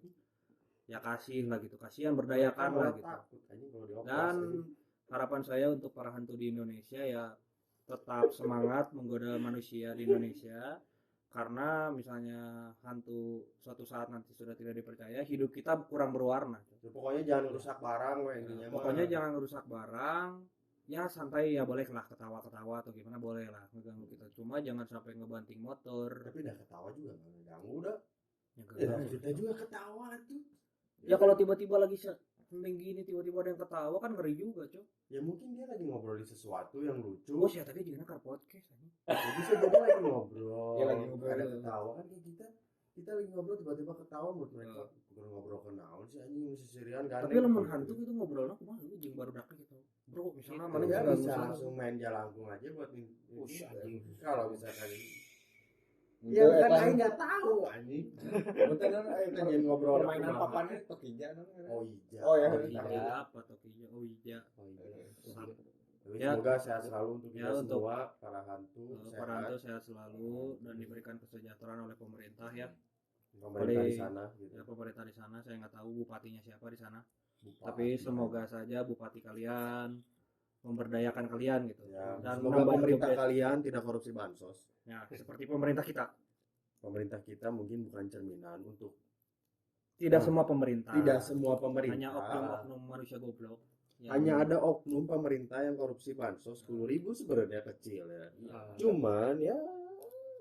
Ya kasih lah gitu, kasihan, berdayakan lah gitu. Dan harapan saya untuk para hantu di Indonesia ya tetap semangat menggoda manusia di Indonesia, karena misalnya hantu suatu saat nanti sudah tidak dipercaya, hidup kita kurang berwarna. Ya, pokoknya jangan rusak barang we intinya. Pokoknya jangan rusak barang. Ya santai ya, boleh lah ketawa-ketawa atau gimana, boleh lah ngeganggu kita. Cuma jangan sampai ngebanting motor. Tapi udah ketawa juga nggak ngeganggu udah. Ya, Kita juga ketawa tuh. ya kalau tiba-tiba lagi hening gini tiba-tiba ada yang ketawa kan ngeri juga, Cok. Ya mungkin dia lagi ngobrolin sesuatu yang lucu. Oh sih, tapi juga podcast ini. Ya, bisa jadi lagi ngobrol. Dia lagi ngobrol. Ada ketawa kan kayak kita lagi ngobrol tiba-tiba ketawa menurut mereka. Ngobrol ke naon sih anjing mesti serian kan. Tapi lamun hantu gitu ngobrolnya kumaha lu jeung baru dakek gitu. Bro, misalnya mana ya juga bisa langsung main jalangkung aja buat push anjing. Kalau misalkan Ya ya kan aing enggak tahu anjing. Betul kan Kan ngobrol permainan papannya tokija kan. Oh iya. Oh, ya. Apa tokija? Oh iya. Tapi Ya. semoga sehat selalu untuk Ya, kita untuk semua para hantu. Para hantu sehat selalu dan diberikan kesejahteraan oleh pemerintah ya. Pemerintah di sana gitu. Ya, pemerintah di sana, saya nggak tahu bupatinya siapa di sana. Bupati. Tapi semoga saja bupati kalian memberdayakan kalian gitu. Ya, Dan semoga menambah pemerintah tugas. kalian tidak korupsi bansos. Ya, seperti pemerintah kita. Pemerintah kita mungkin bukan cerminan untuk Tidak semua pemerintah. tidak semua pemerintah. Hanya oknum-oknum manusia goblok. Ya, Hanya ada oknum pemerintah yang korupsi bansos 10.000 sebenarnya kecil ya. Cuman ya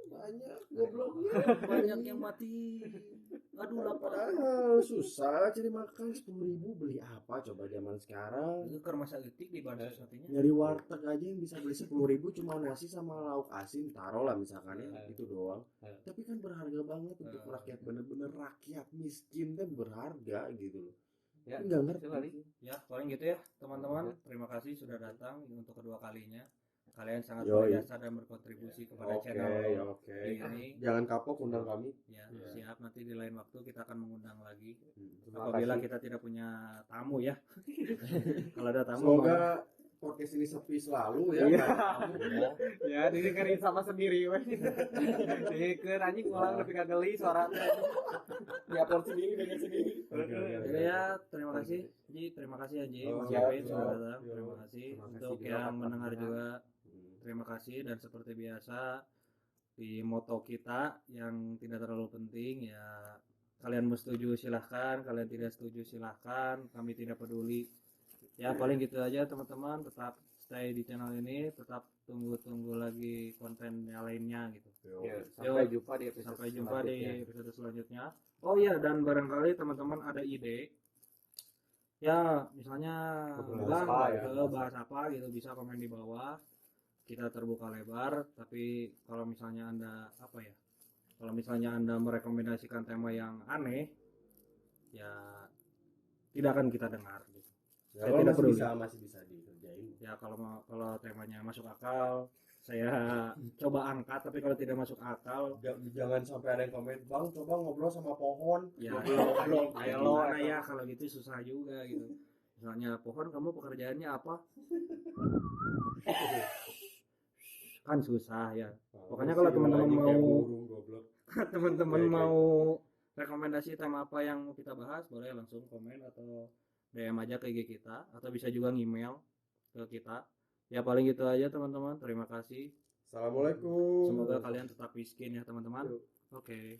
banyak gobloknya. banyak yang mati. Aduh lapar. Padahal susah cari makan 10.000 beli apa coba zaman sekarang. Itu ke rumah sakit di bansos nantinya. Nyari warteg aja yang bisa beli 10.000 cuma nasi sama lauk asin, taruh lah misalkan ya itu doang. Tapi kan berharga banget untuk rakyat, bener-bener rakyat miskin kan berharga gitu loh. Ya, nggak ngerti. Ya paling gitu ya teman-teman. Terima kasih sudah datang untuk kedua kalinya. Kalian sangat Yoi. berjasa dan berkontribusi kepada channel ini. Jangan kapok undang kami. Ya, siap. Nanti di lain waktu kita akan mengundang lagi. Terima Apabila kasih. kita tidak punya tamu ya. Kalau ada tamu, Semoga podcast ini sepi selalu ya. Iya. nggak ada tamu, ya. Ya didengerin sama sendiri weh. Dengerin anjing ulang lebih kageli suara teh. Diupload sendiri dengan sendiri. jadi ya terima kasih. Ji, terima kasih ya Ji, Mas siap, Kevin sudah siap. datang. Terima kasih Terima kasih untuk juga yang atas mendengar waktunya. juga. Terima kasih dan seperti biasa di moto kita yang tidak terlalu penting ya, kalian mau setuju silahkan, kalian tidak setuju silahkan, kami tidak peduli ya. Paling gitu aja teman-teman, tetap stay di channel ini, tetap tunggu lagi konten yang lainnya gitu. Ya, sampai jumpa di episode Sampai jumpa di selanjutnya. episode selanjutnya. Oh iya, dan barangkali teman-teman ada ide ya, misalnya bahas apa gitu, bisa komen di bawah. Kita terbuka lebar, tapi kalau misalnya Anda kalau misalnya Anda merekomendasikan tema yang aneh, ya tidak akan kita dengar gitu. Ya, Saya kalau tidak peduli. masih bisa dikerjain. Ya kalau temanya masuk akal, saya coba angkat, tapi kalau tidak masuk akal, Jangan sampai ada yang komen, "Bang, coba ngobrol sama pohon." ya Goblok, ayo lo, gimana ya, kalau gitu susah juga gitu. Misalnya, pohon kamu pekerjaannya apa? Kan susah ya. Pokoknya kalau teman-teman mau teman-teman Oke. mau rekomendasi tema apa yang mau kita bahas, boleh langsung komen atau DM aja ke IG kita, atau bisa juga email ke kita. Ya paling gitu aja teman-teman. Terima kasih. Assalamualaikum. Semoga kalian tetap miskin ya teman-teman. Oke.